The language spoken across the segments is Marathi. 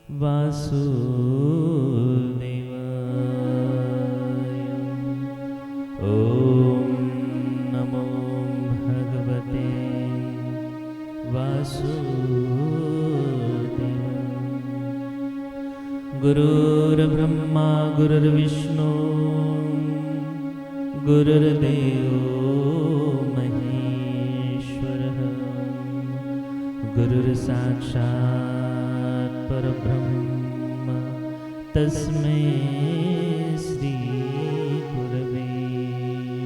वासुदेवाय। ओम नमो भगवते वासुदेवाय। गुरुर्ब्रह्मा गुरुर्विष्णु गुरुर्देवो महेश्वरः। गुरुर्साक्षात् परब्रह्म तस्मै श्री गुरवे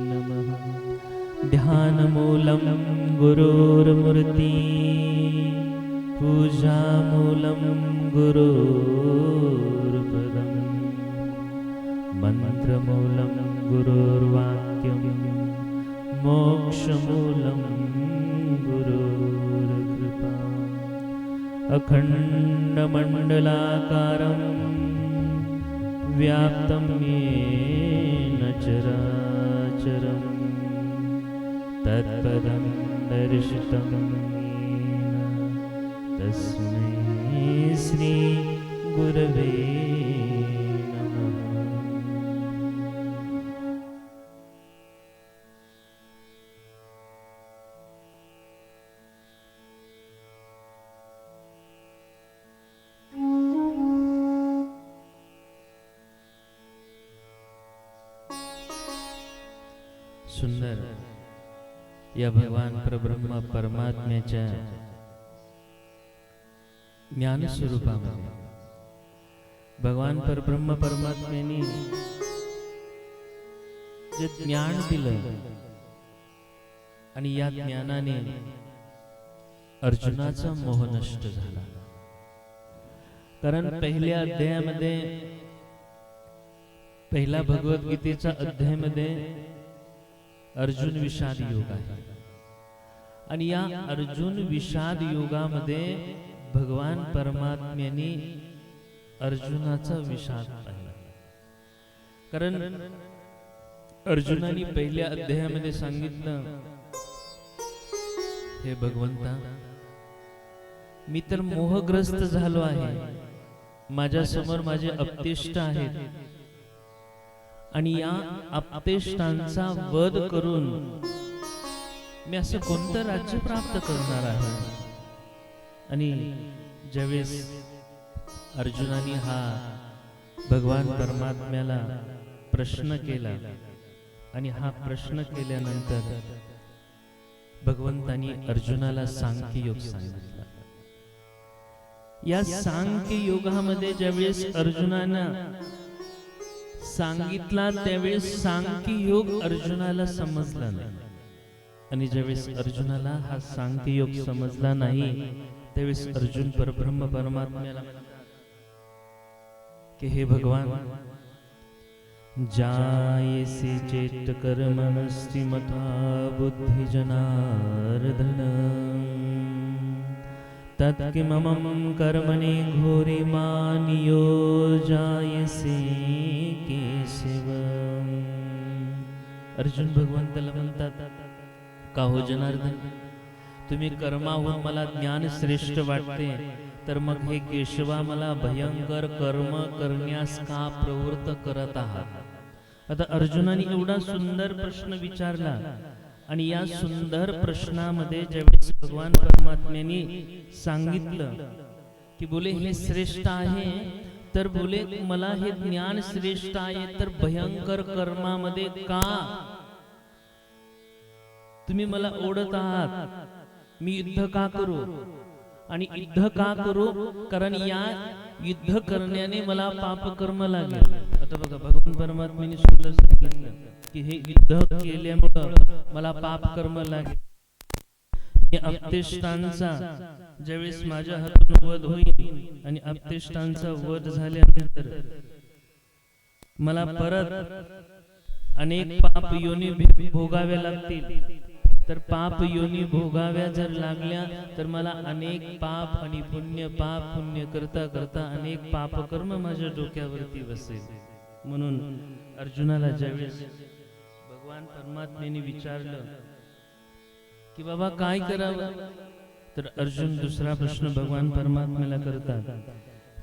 नमः। ध्यानमूलं गुरोर्मूर्ति पूजामूलं गुरोर्पदम् मन्त्रमूलं गुरोर्वाक्यं मोक्षमूलं गुरोर्कृपा। अखण्डमण्डलाकारं व्याप्तं येन चराचरं तत्पदं दर्शितं येन तस्मै श्री गुरवे नमः। सुंदर या भगवान परब्रह्म परमात्म्याच्या ज्ञान स्वरूपामध्ये भगवान परब्रह्म परमात्म्याने जे ज्ञान दिलं आणि या ज्ञानाने अर्जुनाचा मोह नष्ट झाला। कारण पहिल्या अध्यायामध्ये पहिला भगवद्गीतेचा अध्यायामध्ये अर्जुन विषाद योग आहे आणि या अर्जुन विषाद योगामध्ये भगवान परमात्म्याने अर्जुनाचा विषाद पाहिला। कारण अर्जुनाने पहिल्या अध्यायामध्ये सांगितलं, हे भगवंता, मी तर मोहग्रस्त झालो आहे, माझ्या समोर माझे अपतेष्ट आहेत आणि या अपतेष्टांचा वध करून मी असं कोणतं राज्य प्राप्त करणार आहे। आणि ज्यावेळेस अर्जुनाने हा भगवान परमात्म्याला प्रश्न केला आणि हा प्रश्न केल्यानंतर भगवंतानी अर्जुनाला सांख्य योग सांगितला। या सांख्य योगामध्ये ज्यावेळेस अर्जुनानं सांगितला त्यावेळेस सांख्य योग अर्जुनाला समजला नाही आणि ज्यावेळेस अर्जुनाला हा सांख्य योग समजला नाही त्यावेळेस अर्जुन परब्रह्म परमात्म्याला की हे भगवान, जायसे चेत कर्मणस्ति मता बुद्धि जनार्दन तत्किममं कर्मणि घोरे मानियो जायसे केशव। अर्जुन भगवंताला म्हणतात, का हो जनार्दन, तुम्ही कर्माहून मला ज्ञान श्रेष्ठ वाटते, तर मग हे केशवा मला भयंकर कर्म करण्यास का प्रवृत्त करत आहात? आता अर्जुनाने एवढा सुंदर प्रश्न विचारला आणि या सुंदर प्रश्नामध्ये ज्यावेळेस भगवान परमात्म्याने सांगितलं की बोले हे श्रेष्ठ आहे, तर बोले मला हे ज्ञान श्रेष्ठ आहे, तर भयंकर कर्मामध्ये का तुम्ही मला ओढत आहात? मी युद्ध का करू? आणि युद्ध का करू? कारण या युद्ध करण्याने मला पाप कर्म लागेल। आता बघा, भगवान परमात्म्याने सुंदर सांगितलं की हे युद्ध केल्यामुळे मला पाप कर्म लागेल। अपतेष्टांचा ज्यावेळेस माझ्या हातून वध होईल आणि अपतेष्टांचा वध झाल्यानंतर मला परत अनेक पाप योनी भोगाव्या लागतील, तर पाप योनी भोगाव्या जर लागल्या तर मला अनेक पाप आणि पुण्य, पाप पुण्य करता करता अनेक पाप कर्म माझ्या डोक्यावरती बसेल। म्हणून अर्जुनाला ज्यावेळेस भगवान परमात्म्याने विचारलं की बाबा काय करावं, तर अर्जुन दुसरा प्रश्न भगवान परमात्म्याला करतात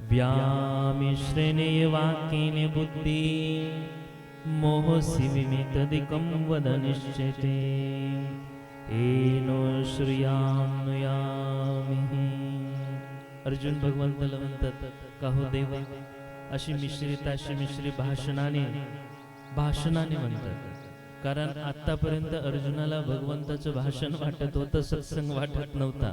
व्यामिश्रेणे वाक्येन बुद्धि मोहसि विमितदिकं वद निश्चिते येनो श्रियानुयामि. अर्जुन भगवंताला म्हणतात, का हो देवा, अशी मिश्रित भाषणाने म्हणतात. कारण आतापर्यंत अर्जुनाला भगवंताचं भाषण वाटत होतं, सत्संग वाटत नव्हता.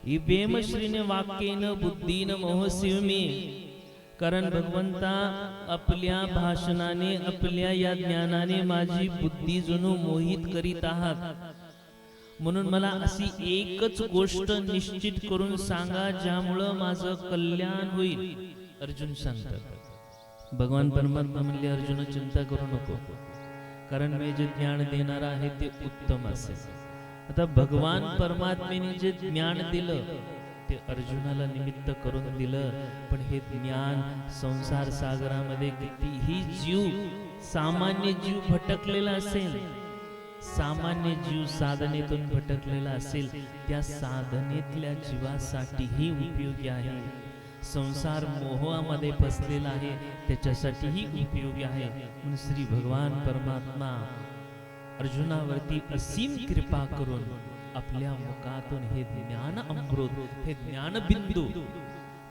इबेमश्रीने वाक्येन बुद्धीन मोहसिमी. कारण भगवंता आपल्या भाषणाने, आपल्या या ज्ञानाने माझी बुद्धी जणू मोहित करीत आहात. म्हणून मला अशी एकच गोष्ट निश्चित करून सांगा ज्यामुळं माझं कल्याण होईल. अर्जुन सांगतात. भगवान परमात्मा म्हणले, अर्जुन चिंता करू नको, कारण मी जे ज्ञान देणार आहे ते उत्तम असेल. आता भगवान परमात्म्याने जे ज्ञान दिलं ते अर्जुनाला निमित्त करून दिलं. पण हे ज्ञान संसार सागरामध्ये कितीही जीव, सामान्य जीव भटकलेला असेल, सामान्य जीव साधनेतून भटकलेला असेल, त्या साधनेतल्या जीवासाठीही उपयोगी आहे. संसार मोहामध्ये फसलेला आहे त्याच्यासाठीही उपयोगी आहे. म्हणून श्री भगवान परमात्मा अर्जुनावरती असीम कृपा करून आपल्या मुखातून हे ज्ञान अमृत, हे ज्ञान बिंदू.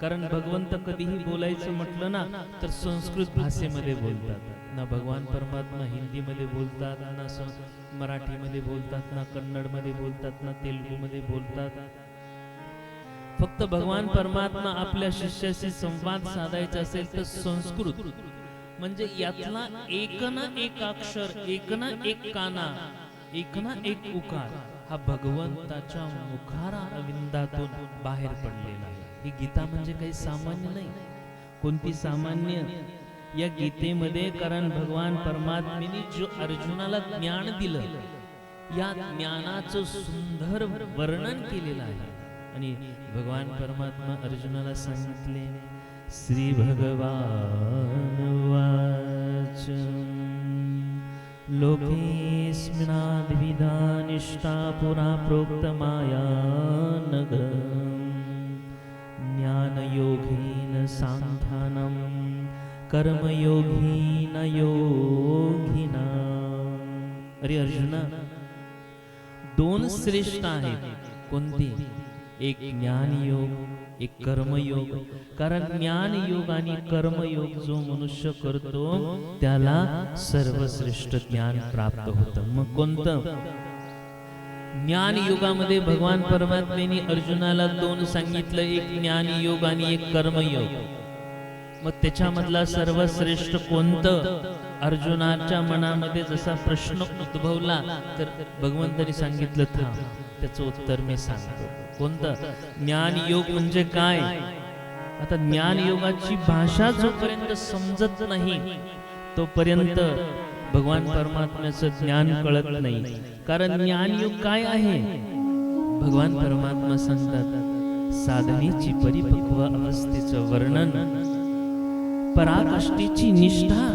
कारण भगवंत कधीही बोलायचं म्हटलं ना तर संस्कृत भाषेमध्ये बोलतात ना. भगवान परमात्मा हिंदीमध्ये बोलतात ना, मराठीमध्ये बोलतात ना, कन्नडमध्ये बोलतात ना, तेलुगूमध्ये बोलतात. फक्त भगवान परमात्मा आपल्या शिष्याशी संवाद साधायचा असेल तर संस्कृत, म्हणजे यातला एक ना एक अक्षर, एक ना एक काना, एक ना एक उकार हा भगवंताच्या मुखारा अविंदातून बाहेर पडलेला आहे. ही गीता म्हणजे काही सामान्य नाही. कोणती सामान्य? या गीतेमध्ये कारण भगवान परमात्म्याने जो अर्जुनाला ज्ञान दिलं, या ज्ञानाचं सुंदर वर्णन केलेलं आहे. आणि भगवान परमात्मा अर्जुनाला सांगितले, श्री भगवान वाच लोकेस्मिनाद्विधा निष्ठा पुरा प्रोक्त माया नग ज्ञानयोगेन सांख्यानं कर्मयोगेन योगिना. अरे अर्जुना, दोन श्रेष्ठ आहेत. कोणते? एक ज्ञान योग, एक कर्मयोग. कारण ज्ञान योग आणि कर्मयोग जो मनुष्य करतो त्याला सर्वश्रेष्ठ ज्ञान प्राप्त होतं. मग कोणतं? ज्ञान योगामध्ये भगवान परमात्म्याने अर्जुनाला दोन सांगितलं, एक ज्ञान योग आणि एक कर्मयोग. मग त्याच्यामधला सर्वश्रेष्ठ कोणतं? अर्जुनाच्या मनामध्ये जसा प्रश्न उद्भवला तर भगवंतांनी सांगितलं, थांब, त्याचं उत्तर मी सांगतो. कोणतं? ज्ञान योग म्हणजे काय? आता ज्ञान योगाची भाषा जोपर्यंत समजत नाही तोपर्यंत भगवान परमात्म्याचं ज्ञान कळत नाही. कारण ज्ञान योग काय आहे? भगवान परमात्मा सांगतात, साधनेची परिपक्व अवस्थेचं वर्णन, पराकाष्ठेची निष्ठा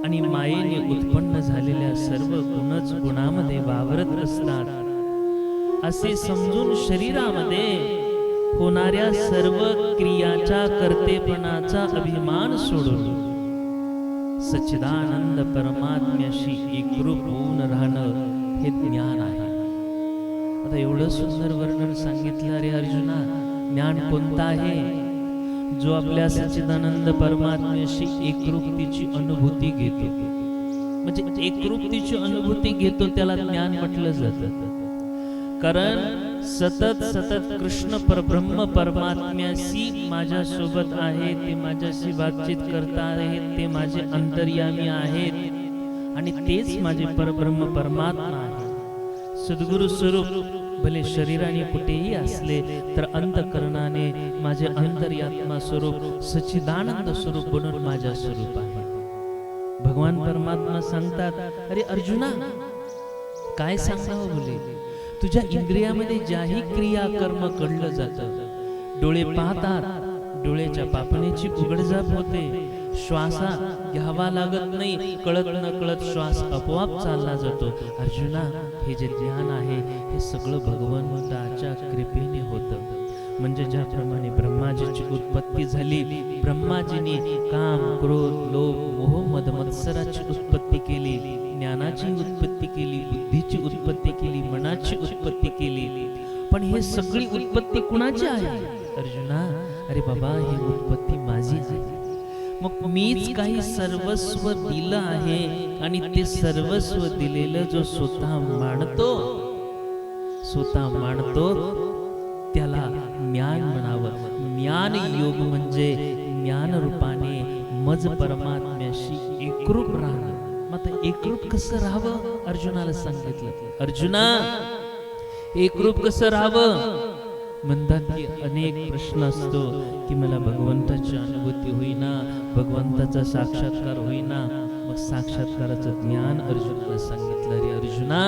आणि मायेने उत्पन्न झालेल्या सर्व गुणच गुणामध्ये वावरत असतात असे समजून शरीरामध्ये होणाऱ्या सर्व क्रियाच्या कर्तेपणाचा अभिमान सोडून सच्चिदानंद परमात्म्याशी एकरूप होऊन राहणं हे ज्ञान आहे. आता एवढं सुंदर वर्णन सांगितलं. रे अर्जुना, ज्ञान कोणतं आहे? जो आपल्या सच्चिदानंद परमात्म्याशी एकरूपतेची अनुभूती घेतो, म्हणजे एकरूपतेची अनुभूती घेतो त्याला ज्ञान म्हटलं जातं. कारण सतत सतत कृष्ण परब्रह्म परमात्म्याशी माझ्या सोबत आहे, ते माझ्याशी बातचीत करता आहेत, ते माझे अंतर्यामी आहेत आणि तेच माझे परब्रह्म परमात्मा आहे. सद्गुरु स्वरूप भले शरीराने कुठेही असले तर अंतःकरणाने माझे अंतर्यात्मा स्वरूप सच्चिदानंद स्वरूप बनून माझ्या स्वरूप आहे. भगवान परमात्मा सांगतात, अरे अर्जुना, काय सांगावं बोले, तुझ्या इंद्रियामध्ये ज्याही क्रिया कर्म घडलं जातं, डोळे पाहतात, डोळ्याच्या पापणीची उघडझाप होते, श्वासा घ्यावा लागत नाही, कळत न कळत श्वास आपोआप चालला जातो. अर्जुना, हे जे ज्ञान आहे हे सगळं भगवंताच्या कृपेने होतं. म्हणजे ज्याप्रमाणे ब्रह्मा ब्रह्माजीची उत्पत्ती झाली. ब्रह्माजीने काम, क्रोध, लोभ, मोह, मद, मत्सराची उत्पत्ती केली, ज्ञानाची उत्पत्ती केली, बुद्धीची उत्पत्ती केली, मनाची उत्पत्ती केली. पण हे सगळी उत्पत्ती कुणाची आहे अर्जुना? अरे बाबा, ही उत्पत्ती माझी आहे. मग मीच काही सर्वस्व दिलं आहे आणि ते सर्वस्व दिलेलं जो स्वतः मानतो त्याला ज्ञान म्हणावं. ज्ञान योग म्हणजे ज्ञान रूपाने मज परमात्म्याशी एकरूप राहणं. मग एकरूप कसं राहावं अर्जुनाला सांगितलं. अर्जुना, एकरूप कसं राहावं म्हणतात की अनेक प्रश्न असतो की मला भगवंताची अनुभूती होईना, भगवंताचा साक्षात्कार होईना. मग साक्षात्काराचं ज्ञान अर्जुनाला सांगितलं. रे अर्जुना,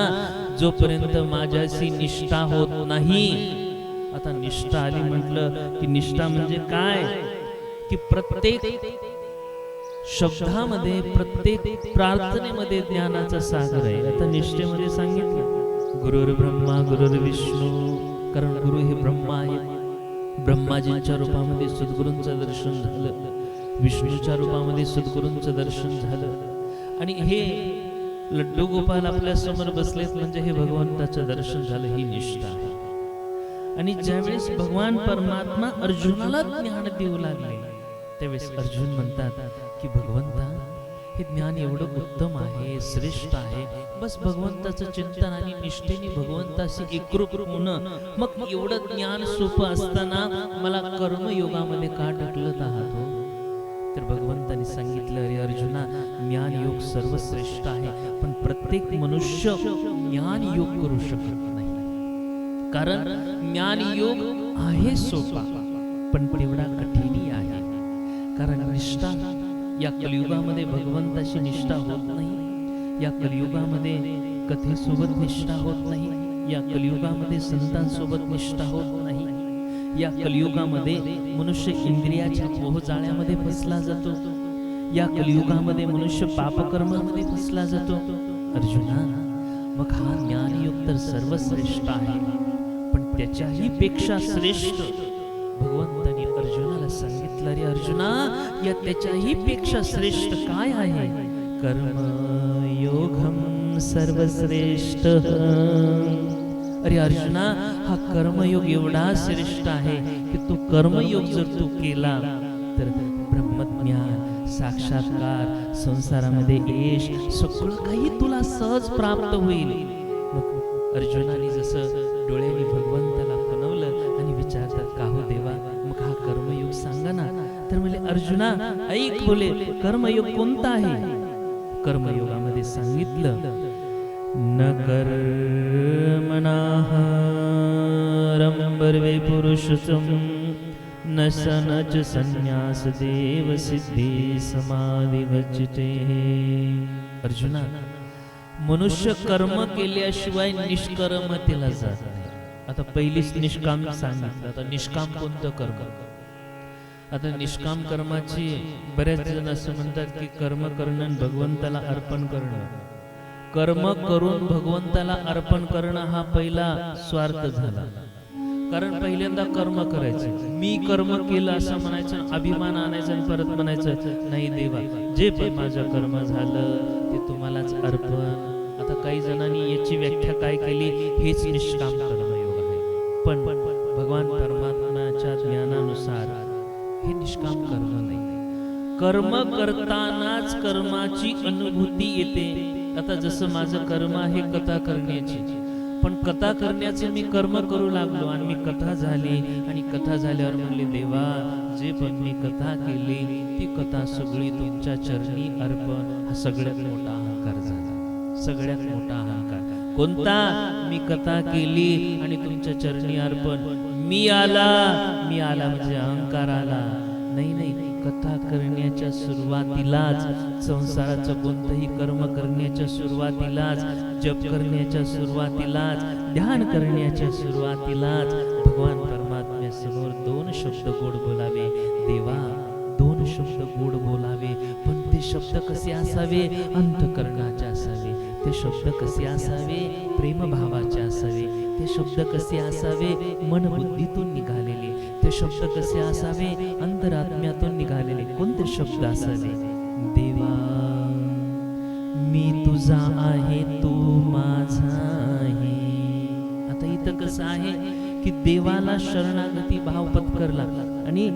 जोपर्यंत माझ्याशी निष्ठा होत नाही. आता निष्ठा आली म्हटलं की निष्ठा म्हणजे काय की प्रत्येक शब्दामध्ये, प्रत्येक प्रार्थनेमध्ये ज्ञानाचा सागर आहे. आता निष्ठेमध्ये सांगितलं गुरुर् ब्रह्मा गुरुर्विष्णू, कारण गुरु हे ब्रह्मा आहे. ब्रह्माजींच्या रूपामध्ये सद्गुरूंचं दर्शन झालं, विष्णूच्या रूपामध्ये सद्गुरूंचं दर्शन झालं. आणि हे लड्डू गोपाल आपल्या समोर बसलेत म्हणजे हे भगवंताचं दर्शन झालं. ही निष्ठा आहे. आणि ज्यावेळेस भगवान परमात्मा अर्जुनाला ज्ञान देऊ लागले त्यावेळेस अर्जुन म्हणतात की भगवंता, हे ज्ञान एवढं उत्तम आहे, श्रेष्ठ आहे. बस भगवंताचं चिंतन आणि निष्ठेने भगवंताशी एकरूप होणं. मग एवढं ज्ञान सोपं असताना मला कर्मयोगामध्ये का ढकलत आहात हो? तर भगवंताने सांगितलं, अरे अर्जुना, ज्ञान योग सर्वश्रेष्ठ आहे, पण प्रत्येक मनुष्य ज्ञान योग करू शकत नाही. कारण ज्ञान योग आहे सोपा, पण तेवढा कठीणही आहे. कारण निष्ठा या कलियुगामध्ये भगवंताशी निष्ठा होत नाही. या कलियुगामध्ये कथेसोबत निष्ठा होत नाही. या कलियुगामध्ये संतांसोबत निष्ठा होत नाही. या कलियुगामध्ये मनुष्य इंद्रियाच्या मोहजाळ्यामध्ये फसला जातो. या कलियुगामध्ये मनुष्य पापकर्मामध्ये फसला जातो. अर्जुना, मग हा ज्ञानयोग तर सर्वश्रेष्ठ आहे, पण त्याच्याही पेक्षा श्रेष्ठ भगवंताने अर्जुनाला सांगितलं. रे अर्जुना, या त्याच्याही पेक्षा श्रेष्ठ काय आहे? कर्मयोगम सर्वश्रेष्ठ. अरे अर्जुना, हा कर्मयोग एवढा श्रेष्ठ आहे की तो कर्मयोग जर तू केला तर ब्रह्मज्ञान, साक्षात्कार, संसारामध्ये यश, सगळं काही तुला सहज प्राप्त होईल. मग अर्जुनाने जसं डोळ्याने भगवंताला फनवलं आणि विचारतात, का हो देवा, मग हा कर्मयोग सांगा ना. तर म्हणजे अर्जुना ऐक, बोले कर्मयोग कोणता आहे? कर्मयोगामध्ये सांगितलं, न कर्मणाः रंबर्वे पुरुषोत्तम न सनच संन्यास देव सिद्धी समाधी वचते. अर्जुना, मनुष्य कर्म केल्याशिवाय निष्कर्मतेला जात नाही. आता पहिलीच निष्काम सांगितलं. आता निष्काम कोणतं कर्म? आता निष्काम कर्माची बरेच जण असं म्हणतात की कर्म करणं भगवंताला अर्पण करणं. कर्म करून भगवंताला अर्पण करणं हा पहिला स्वार्थ झाला. कारण पहिल्यांदा कर्म करायचं, मी कर्म केलं असं म्हणायचं, अभिमान आणायचं आणि परत म्हणायचं, नाही देवा, जे पण माझं कर्म झालं ते तुम्हालाच अर्पण. आता काही जणांनी याची व्याख्या काय केली, हेच निष्काम कर्मयोग आहे. पण भगवान परमात्म्याच्या ज्ञानानुसार हे निष्काम कर्म नाही. कर्म करतानाच कर्माची अनुभूती येते. आता जसं माझं कर्म आहे कथा करण्याची, पण कथा करण्याचं मी कर्म करू लागलो आणि मी कथा झाली आणि कथा झाल्यावर म्हणले, देवा, जे पण मी कथा केली ती कथा सगळी तुमच्या चरणी अर्पण. हा सगळ्यात मोठा अहंकार झाला. सगळ्यात मोठा अहंकार कोणता? मी कथा केली आणि तुमच्या चरणी अर्पण. मी आला म्हणजे अहंकार आला. नाही नाही, कथा करण्याच्या सुरुवातीलाच, संसाराचं कोणतंही कर्म करण्याच्या सुरुवातीलाच, जप करण्याच्या सुरुवातीलाच, ध्यान करण्याच्या सुरुवातीलाच भगवान परमात्म्यासमोर दोन शब्द गोड बोलावे. देवा, दोन शब्द गोड बोलावे, पण ते शब्द कसे असावे? अंतःकरणाचे असावे. ते शब्द कसे असावे? प्रेमभावाचे असावे. ते शब्द कसे असावे? मनबुद्धीतून निघालेले. ते ते शब्द कसे असावे? अंतरात्म्यातून निघालेले कोणते शब्द असावे? देवा मी तुझा आहे, तू माझा आहे. आता इथं कसं आहे की देवाला शरणागती भाव पत्करला आणि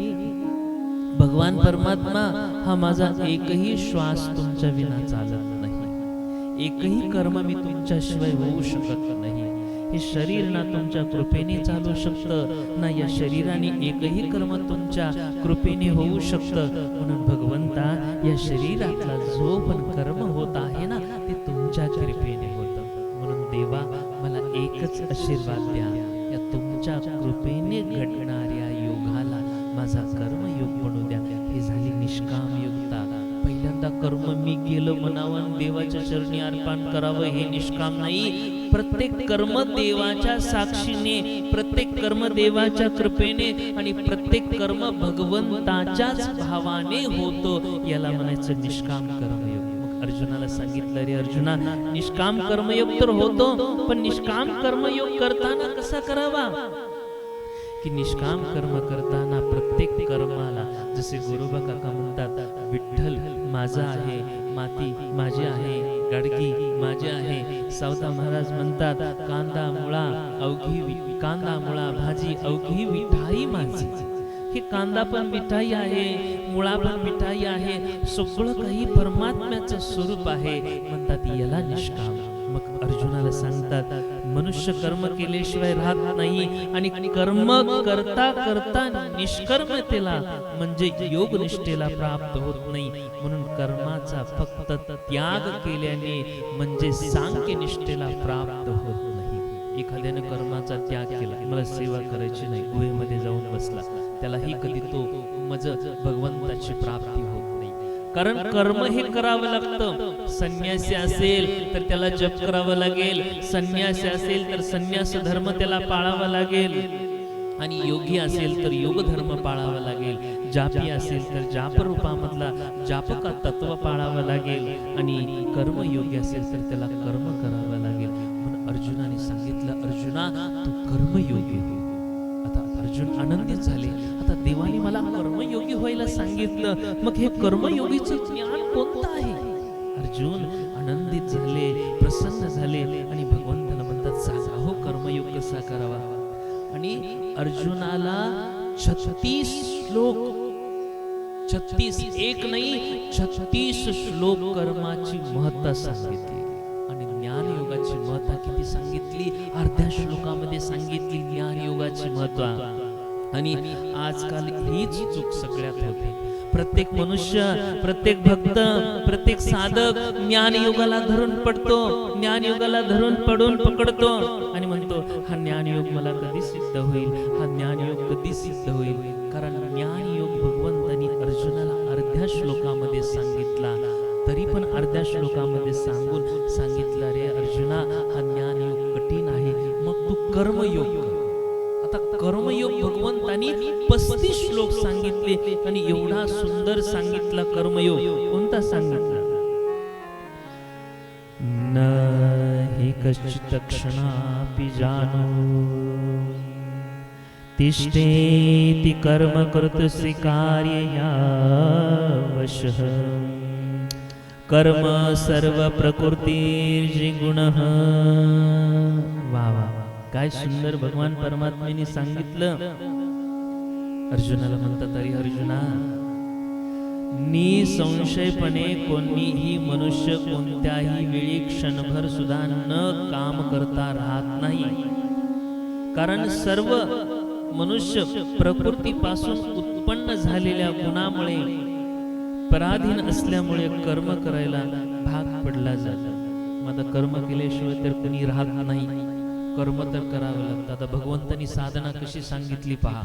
भगवान परमात्मा हा माझा एकही श्वास तुमच्या विना चालत नाही, एकही कर्म मी तुमच्याशिवाय होऊ शकत नाही. हे शरीर ना तुमच्या कृपेने चालू शकतं, ना या शरीराने एकही कर्म तुमच्या कृपेने होऊ शकतं. म्हणून भगवंता या शरीरातला जो पण कर्म होत आहे ना ते तुमच्या कृपेने होतं. म्हणून देवा मला एकच आशीर्वाद द्या, या तुमच्या कृपेने घडणाऱ्या योगाला माझा कर्मयोग बनू द्या. हे झाली निष्काम योगता. पहिल्यांदा कर्म मी केलं म्हणावं, देवाच्या चरणी अर्पण करावं, हे निष्काम नाही. प्रत्येक कर्म देवाच्या साक्षीने, प्रत्येक कर्म देवाच्या कृपेने आणि प्रत्येक कर्म भगवंताच्याच भावाने होतो, याला म्हणायचं निष्काम कर्मयोग. मग अर्जुनाला सांगितलं, रे अर्जुना, निष्काम कर्मयोग तर होतो, पण निष्काम कर्मयोग करताना कसा करावा? की निष्काम कर्म करताना प्रत्येक कर्माला, जसे गोरोबा काका म्हणतात, विठ्ठल माझा आहे, माती माझी आहे, गाडगी माझी आहे. सावता महाराज म्हणतात, कांदा मुळा अवघी, कांदा मुळा भाजी अवघी विठाई माझी. हे कांदा पण मिठाई आहे, मुळा पण मिठाई आहे, सगळं काही परमात्म्याचं स्वरूप आहे. म्हणतात याला निष्काम. मग अर्जुनाला सांगतात, मनुष्य कर्म केल्याशिवाय राहत नाही आणि कर्म करता करता निष्कर्मतेला म्हणजे योग निष्ठेला प्राप्त होत नाही. म्हणून कर्माचा फक्त त्याग केल्याने म्हणजे सांख्य निष्ठेला प्राप्त होत नाही. एखाद्याने कर्माचा त्याग केला, मला सेवा करायची नाही, गुहेमध्ये जाऊन बसला, त्यालाही कधी तो मज भगवंताची प्राप्ती होत नाही. कारण कर्म हे करावं लागतं. संन्यासी असेल तर त्याला जप करावं लागेल, संन्यासी असेल तर संन्यास धर्म त्याला पाळावा लागेल, आणि योगी असेल तर योग धर्म पाळावा लागेल, जापी असेल तर जाप रूपामधला जापका तत्व पाळावं लागेल, आणि कर्मयोगी असेल तर त्याला कर्म करावं लागेल. म्हणून अर्जुनाने सांगितलं, अर्जुना तू कर्मयोगी हो. आता अर्जुन आनंदित झाले, आता देवाने मला कर्मयोगी व्हायला सांगितलं, मग हे कर्मयोगीचं ज्ञान कोणतं आहे? अर्जुन आनंदित झाले, प्रसन्न झाले आणि भगवंताला म्हणतात, सांगा हो कर्मयोग कसा करावा. आणि अर्जुनाला 36 श्लोक, 36 एक नाही 36 श्लोक कर्माची महत्ता सांगितली आणि ज्ञान योगाची महत्ता किती सांगितली, अर्ध्या श्लोकामध्ये सांगितली ज्ञान योगाची महत्ता. आणि आजकाल हीच चूक सगळ्यात होते. प्रत्येक मनुष्य, प्रत्येक भक्त, प्रत्येक साधक ज्ञान योगाला धरून पडतो, ज्ञान योगाला धरून पकडतो आणि म्हणतो, हा ज्ञान योग मला कधी सिद्ध होईल, हा ज्ञान योग कधी सिद्ध होईल. कारण ज्ञान योग भगवंतांनी अर्जुनाला अर्ध्या श्लोकामध्ये सांगितला, तरी पण अर्ध्या श्लोकामध्ये सांगितलं, रे अर्जुना हा ज्ञान योग कठीण आहे, मग तू कर्मयोग कर. आता कर्मयोग भगवंतांनी 35 श्लोक सांगितले आणि एवढा सुंदर सांगितला कर्मयोग. कोणता सांगितला? न हि कश्चित् क्षणापि जानो तिष्ठेति कर्म कर्तुसि कार्यया वशः कर्म सर्व प्रकृतिर्जिगुणः. वा वा, काय सुंदर भगवान परमात्म्याने सांगितलं. अर्जुनाला म्हणतात, अरे अर्जुना, निसंशयपणे कोणीही मनुष्य कोणत्याही वेळी क्षणभर सुद्धा न काम करता राहत नाही. कारण सर्व मनुष्य प्रकृतीपासून उत्पन्न झालेल्या गुणामुळे पराधीन असल्यामुळे कर्म करायला भाग पडला जातो. मग आता कर्म केल्याशिवाय तर कोणी राहत नाही, कर्म तर करावं लागतं. आता भगवंतांनी साधना कशी सांगितली पहा.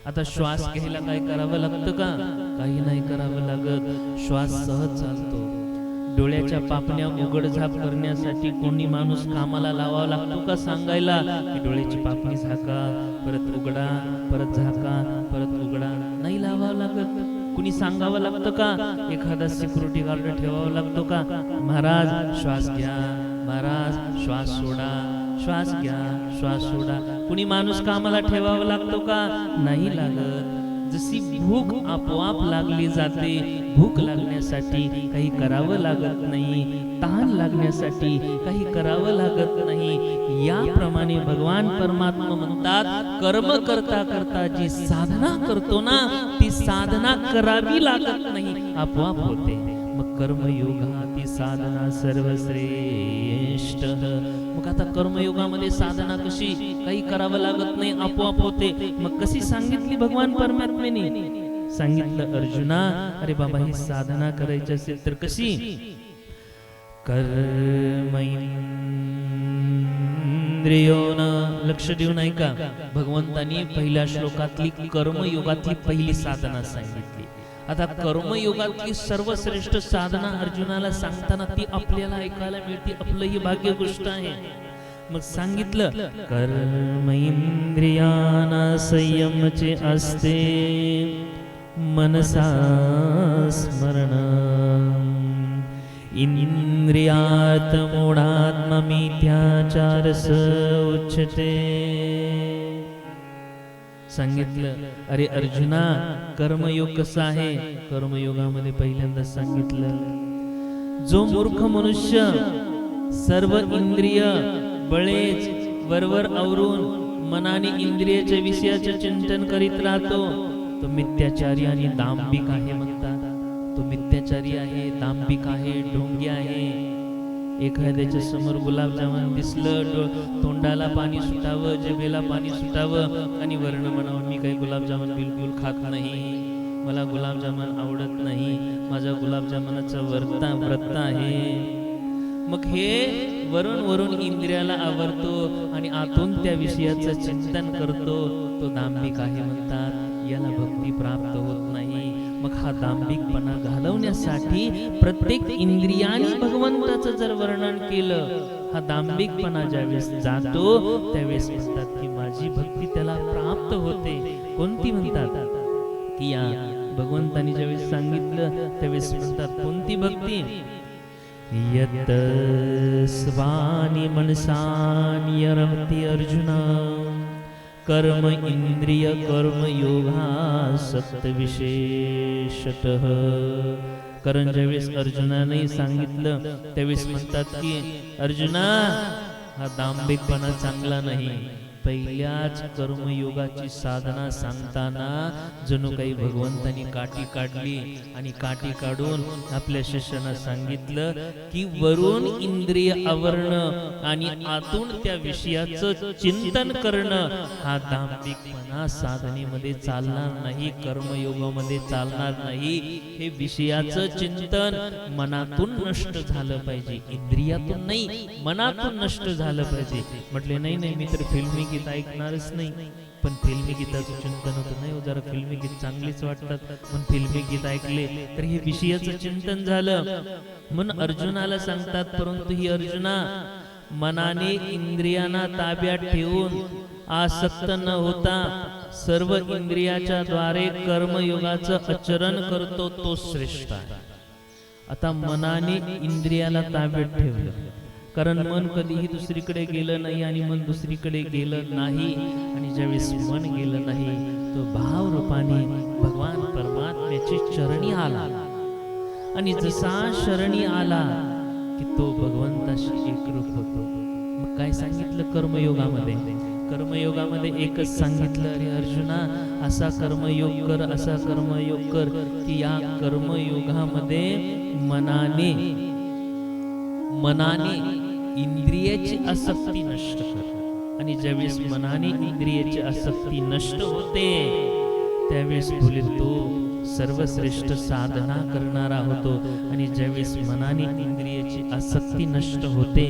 आता श्वास घ्यायला काय करावं लागतं का? काही नाही करावं लागत, श्वास सहज चालतो. डोळ्याच्या पापण्या उघडझाप करण्यासाठी कोणी माणूस कामाला लावावा लागतो का सांगायला की डोळ्याची पापणी झाका, परत उघडा, परत झाका, परत उघडा? नाही लावावं लागत. कुणी सांगावं लागतं का? एखादा सिक्युरिटी गार्ड ठेवावा लागतो का? महाराज श्वास घ्या, महाराज श्वास सोडा, श्वास घ्या, श्वास सोडा. कुणी माणूस कामाला ठेवावा लागतो का? नाही लागत. जशी भूक आपोआप लागली जाते, भूक लागण्यासाठी काही करावं लागत नाही, तहान लागण्यासाठी काही करावं लागत नाही, याप्रमाणे भगवान परमात्मा म्हणतात कर्म करता करता जी साधना करतो ना, ती साधना करावी लागत नाही, आपोआप होते. मग कर्मयोगाती साधना सर्वश्रेष्ठ. मग आता कर्मयोगामध्ये साधना कशी? काही करावं लागत नाही, आपोआप होते. मग कशी सांगितली भगवान परमात्म्याने? सांगितलं, अर्जुना अरे बाबा ही साधना करायची असेल तर कशी? कर्मेंद्रियोन. लक्ष देऊन ऐका, भगवंतानी पहिल्या श्लोकातली कर्मयोगातली पहिली साधना सांगितली. आता कर्मयोगातली सर्वश्रेष्ठ साधना अर्जुनाला सांगताना ती आपल्याला ऐकायला मिळते, आपलं ही भाग्य गोष्ट आहे. मग सांगितलं कर्म इंद्रियाना संयमचे असते, मनसा स्मरण, इंद्रियात मोढात्म मिथ्याचारस उच्यते. सांगितलं अरे अर्जुना कर्मयोग कसा आहे? कर्मयोगामध्ये पहिल्यांदा सांगितलं, जो मूर्ख मनुष्य सर्व इंद्रिय बळेच वरवर आवरून मनाने इंद्रियाच्या विषयाचे चिंतन करीत राहतो, तो मिथ्याचारी आणि दांभिक आहे म्हणतात. तो मिथ्याचारी आहे, दांभिक आहे, ढोंगी आहे. एखाद्याच्या समोर गुलाबजामुन दिसलं, तोंडाला पाणी सुटावं, जिभेला पाणी सुटावं आणि वर्ण म्हणावं मी काही गुलाबजामुन बिलकुल खात नाही, मला गुलाबजामुन आवडत नाही, माझा गुलाबजामुनाचा व्रत आहे. मग हे वरून वरून इंद्रियाला आवरतो आणि आतून त्या विषयाचं चिंतन करतो, तो दांभिक आहे म्हणतात. याला भक्ती प्राप्त होत नाही. मग हा दांभिकपणा घालवण्यासाठी प्रत्येक इंद्रियाने भगवंताचं जर वर्णन केलं, हा दांभिकपणा ज्यावेळेस जातो त्यावेळेस म्हणतात की माझी भक्ती त्याला प्राप्त होते. कोणती म्हणतात की या भगवंतानी ज्यावेळेस सांगितलं त्यावेळेस म्हणतात कोणती भक्ती? यत स्वानि मनसानि रमति अर्जुना कर्म इंद्रिय कर्म योगासक्त विशेषतः. कारण ज्यावेळेस अर्जुनाने सांगितलं त्यावेळेस म्हणतात की अर्जुना हा दांभिकपणा चांगला नाही. पहिल्याच कर्मयोगाची साधना सांगताना जणू काही भगवंतानी काठी काढली आणि काठी काढून आपल्या शिष्यांना सांगितलं की वरून इंद्रिय आवरणं आणि आतून त्या विषयाचं चिंतन करणं हा दांभिकपणा साधनेमध्ये चालणार नाही, कर्मयोगामध्ये चालणार नाही. हे विषयाचं चिंतन मनातून नष्ट झालं पाहिजे, इंद्रियातून नाही, मनातून नष्ट झालं पाहिजे. म्हटले नाही नाही मी तर फिल्मी गीत ऐकणारच नाही. पण फिल्मी गीताचं चिंतन होतं नाही, जरा फिल्मी गीत चांगलीच वाटतात, पण फिल्मी गीत ऐकले तर हे विषयाचं चिंतन झालं. म्हणून अर्जुनाला सांगतात परंतु ही अर्जुना मनाने इंद्रियांना ताब्यात ठेवून आसक्त न होता सर्व इंद्रियाच्या द्वारे कर्मयोगाचं आचरण करतो तो श्रेष्ठ आहे. आता मनाने इंद्रियाला ताब्यात ठेवलं, कारण मन कधीही दुसरीकडे गेलं नाही आणि मन दुसरीकडे गेलं नाही. आणि ज्यावेळेस मन गेलं नाही तो भाव रूपाने भगवान परमात्म्याची चरणी आला आणि जसा शरणी आला की तो भगवंताशी एकरूप होतो. मग काय सांगितलं कर्मयोगामध्ये? कर्मयोगामध्ये एकच सांगितलं अरे अर्जुना असा कर्मयोग कर, असा कर्मयोग कर की या कर्मयोगामध्ये मनाने इंद्रियाची आसक्ती नष्ट कर. आणि ज्यावेळेस मनाने इंद्रियाची आसक्ती नष्ट होते त्यावेळेस बोले तो सर्वश्रेष्ठ साधना करणारा होतो. आणि ज्यावेळेस मनाने इंद्रियाची आसक्ती नष्ट होते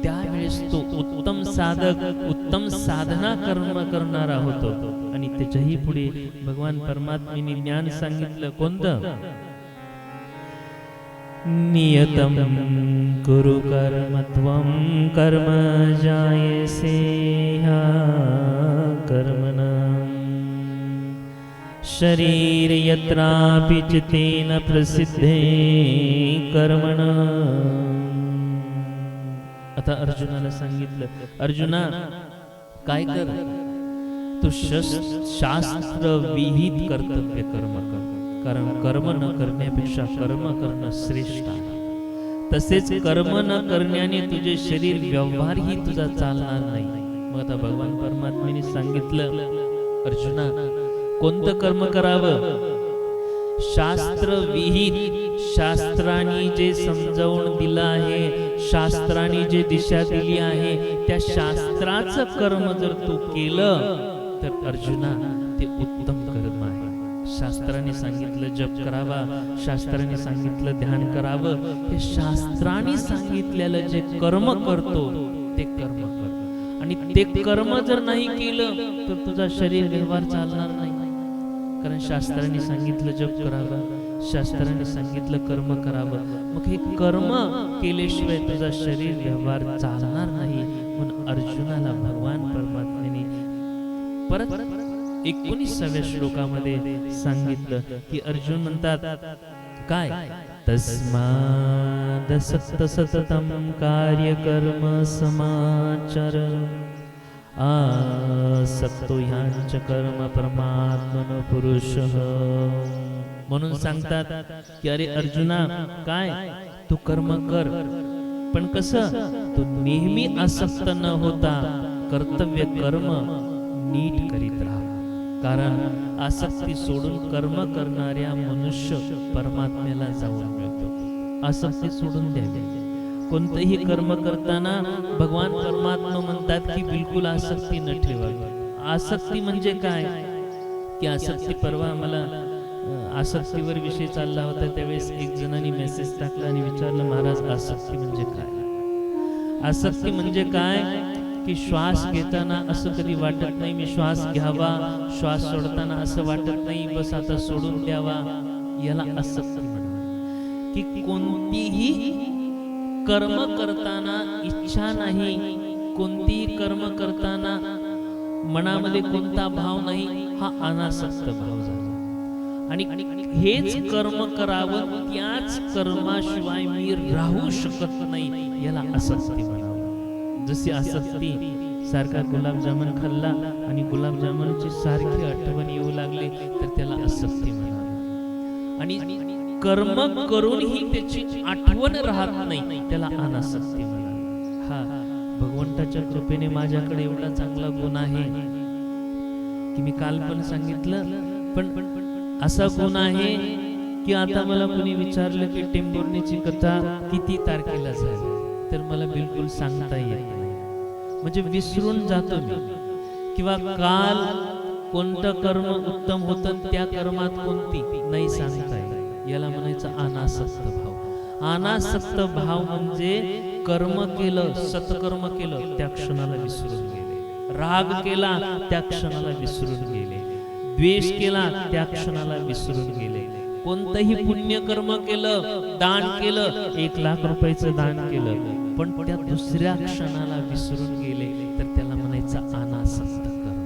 त्यावेळेस तो उत्तम साधक, उत्तम साधना करणारा होतो. आणि त्याच्याही पुढे भगवान परमात्म्याने ज्ञान सांगितलं कोणतं? नियतं कुरु कर्म त्वं कर्म जायसे कर्मणा शरीर यत्रापि चित्तेन प्रसिद्धे कर्मणा. आता अर्जुनाला सांगितलं अर्जुना काय कर, तू शास्त्र विहित कर्तव्य कर्म कर, कारण कर्म न करण्यापेक्षा कर्म करणं श्रेष्ठ आहे. तसेच कर्म न करण्याने तुझे शरीर व्यवहारही तुझा चालणार नाही. मग आता भगवान परमात्म्याने सांगितलं, अर्जुना कोणतं कर्म करावं? शास्त्र विहित, शास्त्राने जे समजावून दिलं आहे, शास्त्राने जे दिशा दिली आहे, त्या शास्त्राचं कर्म जर तू केलं तर अर्जुना ते उत्तम कर्म आहे. शास्त्राने सांगितलं जप करावा, शास्त्राने सांगितलं ध्यान करावं, हे शास्त्राने सांगितलेलं जे कर्म करतो ते कर्म कर. आणि ते कर्म जर नाही केलं तर तुझा शरीर व्यवहार चालणार नाही. कारण शास्त्राने सांगितलं जप करावा, शास्त्राने सांगितलं कर्म करावं, मग हे कर्म केल्याशिवाय तुझा शरीर व्यवहार चालणार नाही. म्हणून अर्जुनाला भगवान परमात्म्याने परत 19व्या श्लोकामध्ये सांगितलं की अर्जुन म्हणतात काय, तस्मादसक्त सततं कार्यकर्म समाचर आसक्तो ह्यांच कर्म परमात्मन पुरुषः. म्हणून सांगतात की अरे अर्जुना काय, तू कर्म कर, पण कसं, तू नेहमी आसक्त न होता कर्तव्य कर्म नीट करीत राहा. कारण आसक्ती सोडून कर्म करणाऱ्या मनुष्य परमात्म्याला जाऊन मिळतो. आसक्ती सोडून द्यावी. कोणतेही कर्म करताना भगवान परमात्मा म्हणतात की बिलकुल आसक्ती न ठेवावी. आसक्ती म्हणजे काय की आसक्ती, परवा मला आसक्तीवर विषय चालला होता त्यावेळेस एक जणांनी मेसेज टाकला आणि विचारलं, महाराज आसक्ती म्हणजे काय? आसक्ती म्हणजे काय की श्वास घेताना असं कधी वाटत नाही मी श्वास घ्यावा, श्वास सोडताना असं वाटत नाही बस आता सोडून द्यावा, याला आसक्ती म्हणतात. की कोणतीही कर्म करताना इच्छा नाही, कोणतीही कर्म करताना मनामध्ये कोणता भाव नाही, हा अनासक्त भाव झाला. आणि हेच कर्म करावं, त्याच कर्माशिवाय मी राहू शकत नाही, याला आसक्ती म्हणावं. जशी आसक्ती सारखा गुलाबजामुन खाल्ला आणि गुलाबजामुनची सारखी आठवण येऊ लागली तर त्याला आसक्ती म्हणावं. आणि कर्म करूनही त्याची आठवण राहत नाही, त्याला अनासक्ती म्हणावं. हा भगवंताच्या कृपेने माझ्याकडे एवढा चांगला गुण आहे की मी काल पण सांगितलं, पण असा गुण आहे की आता मला कोणी विचारलं की टेंभुर्णीची कथा किती तारखेला झाली तर मला बिलकुल सांगता येत नाही. म्हणजे विसरून जातो मी, किंवा काल कोणतं कर्म उत्तम होतं त्या कर्मात कोणती नाही सांगता येत, याला म्हणायचं अनासक्त भाव. अनासक्त भाव म्हणजे कर्म केलं, सत्कर्म केलं त्या क्षणाला विसरून गेले, राग केला त्या क्षणाला विसरून गेले, द्वेष केला त्या क्षणाला विसरून गेले. कोणतंही पुण्य कर्म केलं, दान केलं, 1 लाख रुपयाचं दान केलं, पण त्या दुसऱ्या क्षणाला विसरून गेले तर त्याला म्हणायचं अनासक्त कर्म.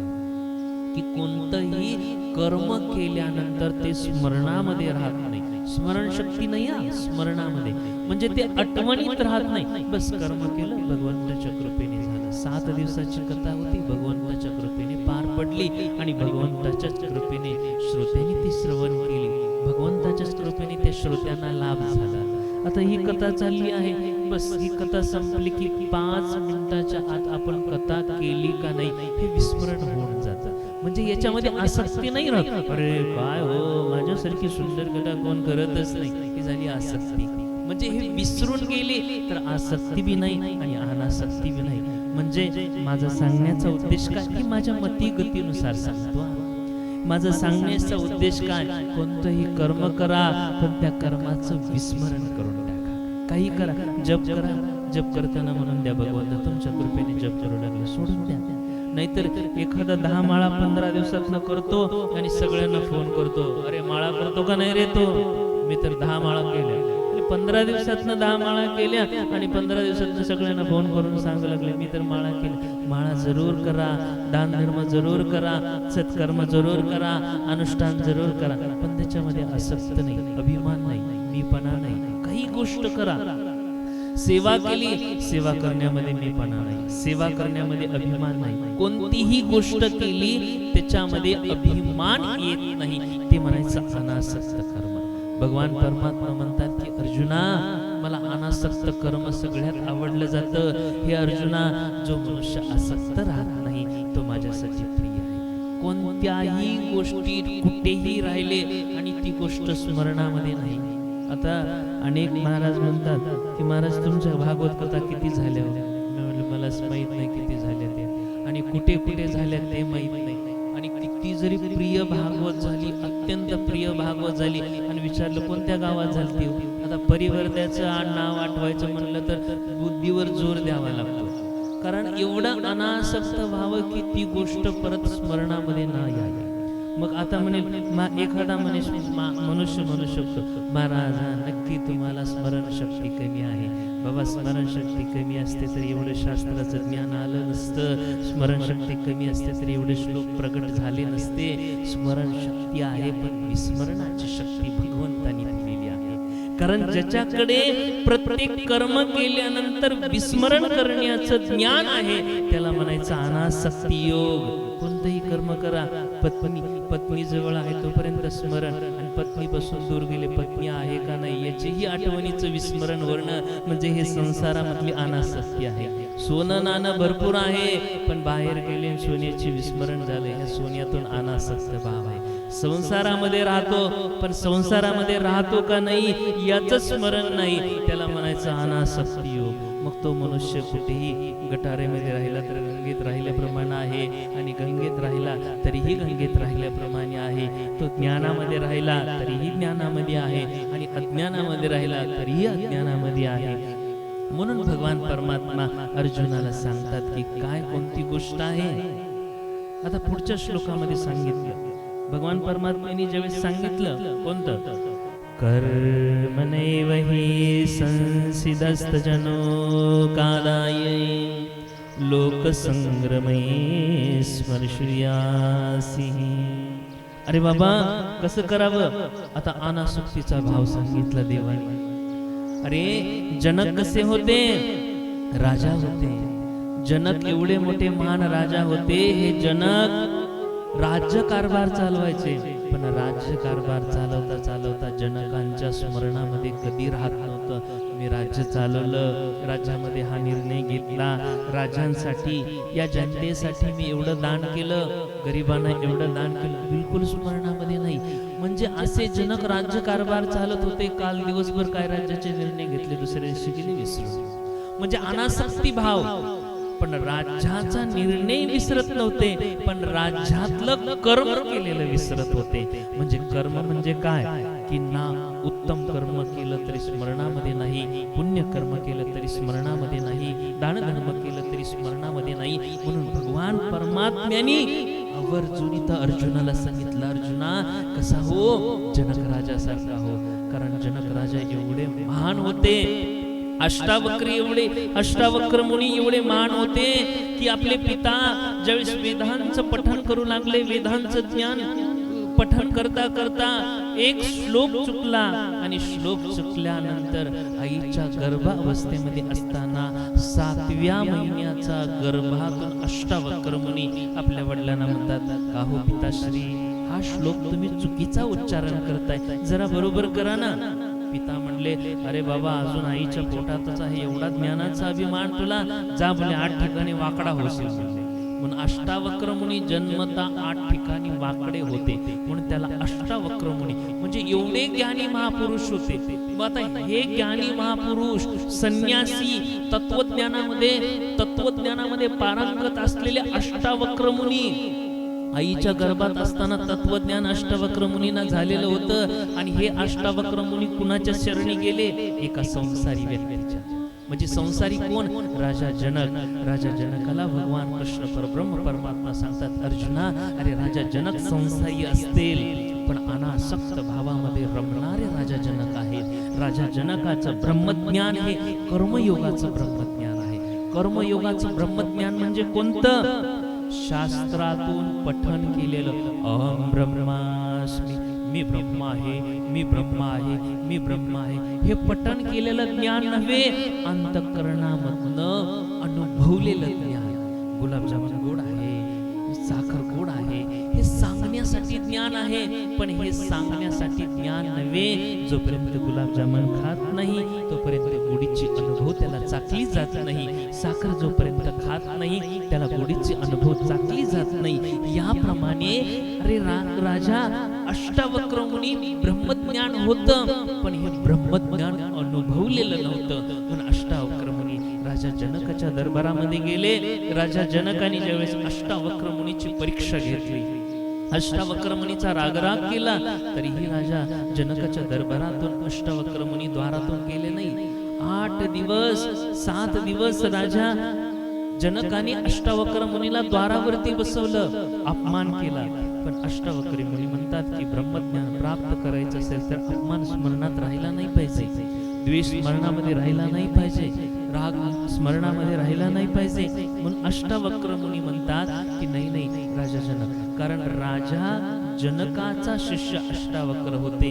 की कोणतंही कर्म केल्यानंतर ते स्मरणामध्ये राहत नाही, स्मरणशक्ती नाही, स्मरणामध्ये म्हणजे ते आठवणीत राहत नाही. बस कर्म केलं, भगवंताच्या कृपेने झालं. 7 दिवसाची कथा होती, भगवंताच्या कृपेने पार पडली आणि भगवंताच्या कृपेने श्रोत्यांनी ती श्रवण केली, भगवंताच्या कृपेने त्या श्रोत्यांना लाभ झाला. आता ही कथा चालली आहे, बस ही कथा संपली की 5 मिनिटाच्या आत आपण कथा केली का नाही हे विस्मरण होऊन जातं. म्हणजे याच्यामध्ये आसक्ती नाही राहत, अरे काय हो माझ्यासारखी सुंदर कथा कोण करतच नाही, ही झाली आसक्ती. म्हणजे हे विसरून गेले तर आसक्ती बी नाही आणि अनासक्ती बी नाही. म्हणजे माझा सांगण्याचा उद्देश काय की माझ्या मती गतीनुसार सांगतो. माझा सांगण्याचा उद्देश काय, कोणतंही कर्म करा पण त्या कर्माचं विस्मरण करून टाका. काही करा, जप करा, जप करताना म्हणून द्या भगवंता तुमच्या कृपेने जप करू लागले, सोडून द्या. नाहीतर एखादा 10 माळा 15 दिवसातनं करतो आणि सगळ्यांना फोन करतो, अरे माळा करतो का नाही रे तो, मी तर 10 माळा केल्या. 15 दिवसातनं 10 माळा केल्या आणि 15 दिवसातनं सगळ्यांना फोन करून सांगू लागले मी तर माळा केल्या. माळा जरूर करा, दान धर्म जरूर करा, सत्कर्म जरूर करा, अनुष्ठान जरूर करा, पण त्याच्यामध्ये आसक्त नाही, अभिमान नाही, मीपणा नाही. काही गोष्ट करा, सेवा केली, सेवा करण्यामध्ये मीपणा नाही, सेवा करण्यामध्ये अभिमान नाही, कोणतीही गोष्ट केली त्याच्यामध्ये अभिमान येत नाही, ते म्हणायचं अनासक्त कर्म. भगवान परमात्मा म्हणतात की अर्जुना, मला अनासक्त कर्म सगळ्यात आवडलं जातं. हे अर्जुना, जो मनुष्य आसक्त राहत नाही तो माझ्यासाठी प्रिय आहे. कोणत्याही गोष्टीत कुठेही राहिले आणि ती गोष्ट स्मरणामध्ये नाही. आता अनेक महाराज म्हणतात की महाराज तुमच्या भागवत कथा किती झाल्या? मी म्हटलं मलाच माहित नाही किती झाल्या ते, आणि कुठे कुठे झाल्या ते माहित नाही. आणि किती जरी प्रिय भागवत झाली, अत्यंत प्रिय भागवत झाली, आणि विचारलं कोणत्या गावात झाली, आता परिवर्त्याचं नाव आठवायचं म्हणलं तर बुद्धीवर जोर द्यावा लागतो. कारण एवढं अनासक्त व्हावं की ती गोष्ट परत स्मरणामध्ये न यावी. मग आता म्हणेल एखादा मनुष्य म्हणू शकतो, महाराज नक्की तुम्हाला स्मरणशक्ती कमी आहे. बाबा, स्मरणशक्ती कमी असते तर एवढं शास्त्राचं ज्ञान आलं नसतं, स्मरणशक्ती कमी असते तर एवढे श्लोक प्रगट झाले नसते. स्मरणशक्ती आहे, पण विस्मरणाची शक्ती भगवंतानी दिलेली आहे. कारण ज्याच्याकडे प्रत्येक कर्म केल्यानंतर विस्मरण करण्याचं ज्ञान आहे त्याला म्हणायचं अनासक्ती योग. कोणतंही कर्म करा, पत्नी जवळ आहे तोपर्यंत स्मरण, आणि पत्नीपासून दूर गेले, पत्नी आहे का नाही याचीही आठवणीचं विस्मरण वर्ण, म्हणजे हे संसारामधली अनासक्ती आहे. सोनं नाणं भरपूर आहे, पण बाहेर गेले सोन्याची विस्मरण झाले, ह्या सोन्यातून अनासक्त भाव आहे. संसारामध्ये राहतो, पण संसारामध्ये राहतो का नाही याचं स्मरण नाही, त्याला म्हणायचं अनासक्ती योग. मग तो मनुष्य कुठेही गटारेमध्ये राहिला तर गंगेत राहिल्याप्रमाणे आहे, आणि गंगेत राहिला तरीही गंगेत राहिल्याप्रमाणे आहे. तो ज्ञानामध्ये राहिला तरीही ज्ञानामध्ये आहे, आणि अज्ञानामध्ये राहिला तरीही अज्ञानामध्ये आहे. म्हणून भगवान परमात्मा अर्जुनाला सांगतात की काय कोणती गोष्ट आहे. आता पुढच्या श्लोकामध्ये सांगितलं, भगवान परमात्म्याने ज्यावेळेस सांगितलं कोणतं, कर्मणैव हि संसिदस्तजनो कालाय लोकसंग्रमे स्मर्शुयासि. अरे बाबा, कसं करावं? आता अनासक्तीचा भाव सांगितला देवाने. अरे जनक कसे होते? राजा होते. जनक एवढे मोठे महान राजा होते. हे जनक राज्य कारभार चालवायचे, पण राज्य कारभार चालवता चालवता जनकांच्या स्मरणामध्ये कधी राहत नव्हतं. मी राज्य चालवलं, राज्यामध्ये हा निर्णय घेतला, राजांसाठी या जनतेसाठी मी एवढं दान केलं, गरिबांना एवढं दान केलं, बिलकुल स्मरणामध्ये नाही. म्हणजे असे जनक राज्य कारभार चालत होते. काल दिवसभर काय राज्याचे निर्णय घेतले, दुसऱ्या दिवशी गेले विसरून. म्हणजे अनासक्ती भाव. पण राज्याचा निर्णय विसरत नव्हते, पण राज्यातलं कर्म केलेलं विसरत होते. म्हणजे कर्म म्हणजे काय की ना उत्तम कर्म केलं तरी स्मरणामध्ये नाही, पुण्य कर्म केलं तरी स्मरणामध्ये नाही, दानधर्म केलं तरी स्मरणामध्ये नाही. म्हणून भगवान परमात्म्याने आवर्जून इथं अर्जुनाला सांगितलं, अर्जुना कसा हो? जनक राजासारखा हो. कारण जनक राजा एवढे महान होते, अष्टावक्र मुनी एवढे महान होते की आपले पिता ज्यावेळेस वेदांचं पठण करू लागले, वेदांचं ज्ञान पठण करता करता एक श्लोक चुकला, आणि श्लोक चुकल्यानंतर आईच्या गर्भावस्थेमध्ये असताना 7व्या महिन्याचा गर्भातून अष्टावक्र मुनी आपल्या वडिलांना म्हणतात, का हो पिताश्री, हा श्लोक तुम्ही चुकीचा उच्चारण करताय, जरा बरोबर करा ना. पिता म्हणले, अरे बाबा, अजून आईच्या पोटातच आहे, एवढा ज्ञानाचा अभिमान तुला, जा बोले 8 ठिकाणी वाकडा होशील. म्हणून अष्टावक्र मुनी जन्मता 8 ठिकाणी वाकडे होते, म्हणून त्याला अष्टावक्र मुनी म्हणजे एवढे ज्ञानी महापुरुष होते. मग आता हे ज्ञानी महापुरुष संन्यासी तत्वज्ञानामध्ये पारंगत असलेले अष्टावक्र मुनी आईच्या गर्भात असताना तत्वज्ञान अष्टावक्र मुनींना झालेलं होतं. आणि हे अष्टावक्र मुनी कुणाच्या शरणी गेले? एका संसारी व्यक्तीच्या. म्हणजे संसारी कोण? राजा जनक. राजा जनकाला भगवान कृष्ण परब्रह्म परमात्मा सांगतात, अर्जुना, अरे राजा जनक संसारी असतील, पण अनासक्त भावामध्ये रमणारे राजा जनक आहेत. राजा जनकाचं ब्रह्मज्ञान हे कर्मयोगाचं ब्रह्मज्ञान आहे. कर्मयोगाचं ब्रह्मज्ञान म्हणजे कोणतं? शास्त्रातून पठन केलेलं अहम ब्रह्मास्मि मी ब्रह्म आहे, मी ब्रह्म आहे, मी ब्रह्म आहे. हे पठण केलेलं ज्ञान नव्हे, अंतःकरणामधनं अनुभवलेलं ज्ञान. गुलाबजामुन गोड आहे, साखर गोड आहे, हे सांगण्यासाठी ज्ञान आहे. पण हे सांगण्यासाठी ज्ञान नव्हे. जोपर्यंत गुलाबजामुन खात नाही तोपर्यंत गोडीची अनुभव त्याला चाखली जात नाही. साखर जोपर्यंत खात नाही त्याला गोडीची अनुभव चाखली जात नाही. याप्रमाणे अरे राजा अष्टावक्र मुनी ब्रह्मज्ञान होतं, पण हे ब्रह्मज्ञान अनुभवलेलं नव्हतं. म्हणून अष्टावक्र मुनी राजा जनकाच्या दरबारामध्ये गेले. राजा जनकाने ज्यावेळेस अष्टावक्र मुनीची परीक्षा घेतली, अष्टावक्र मुनीचा रागराग केला, तरीही राजा जनकाच्या दरबारातून अष्टावक्र मुनी द्वारातून गेले नाही. 8 दिवस 7 दिवस राजा जनकाने अष्टावक्र मुनीला द्वारावरती बसवलं, अपमान केला. पण अष्टावक्र मुनी म्हणतात की ब्रह्मज्ञान प्राप्त करायचं असेल तर अपमान स्मरणात राहिला नाही पाहिजे, द्वेष स्मरणामध्ये राहिला नाही पाहिजे, राग स्मरणामध्ये राहिला नाही पाहिजे. म्हणून अष्टावक्र मुनी म्हणतात की नाही नाही राजा जनक, कारण राजा जनकाचा शिष्य अष्टावक्र होते.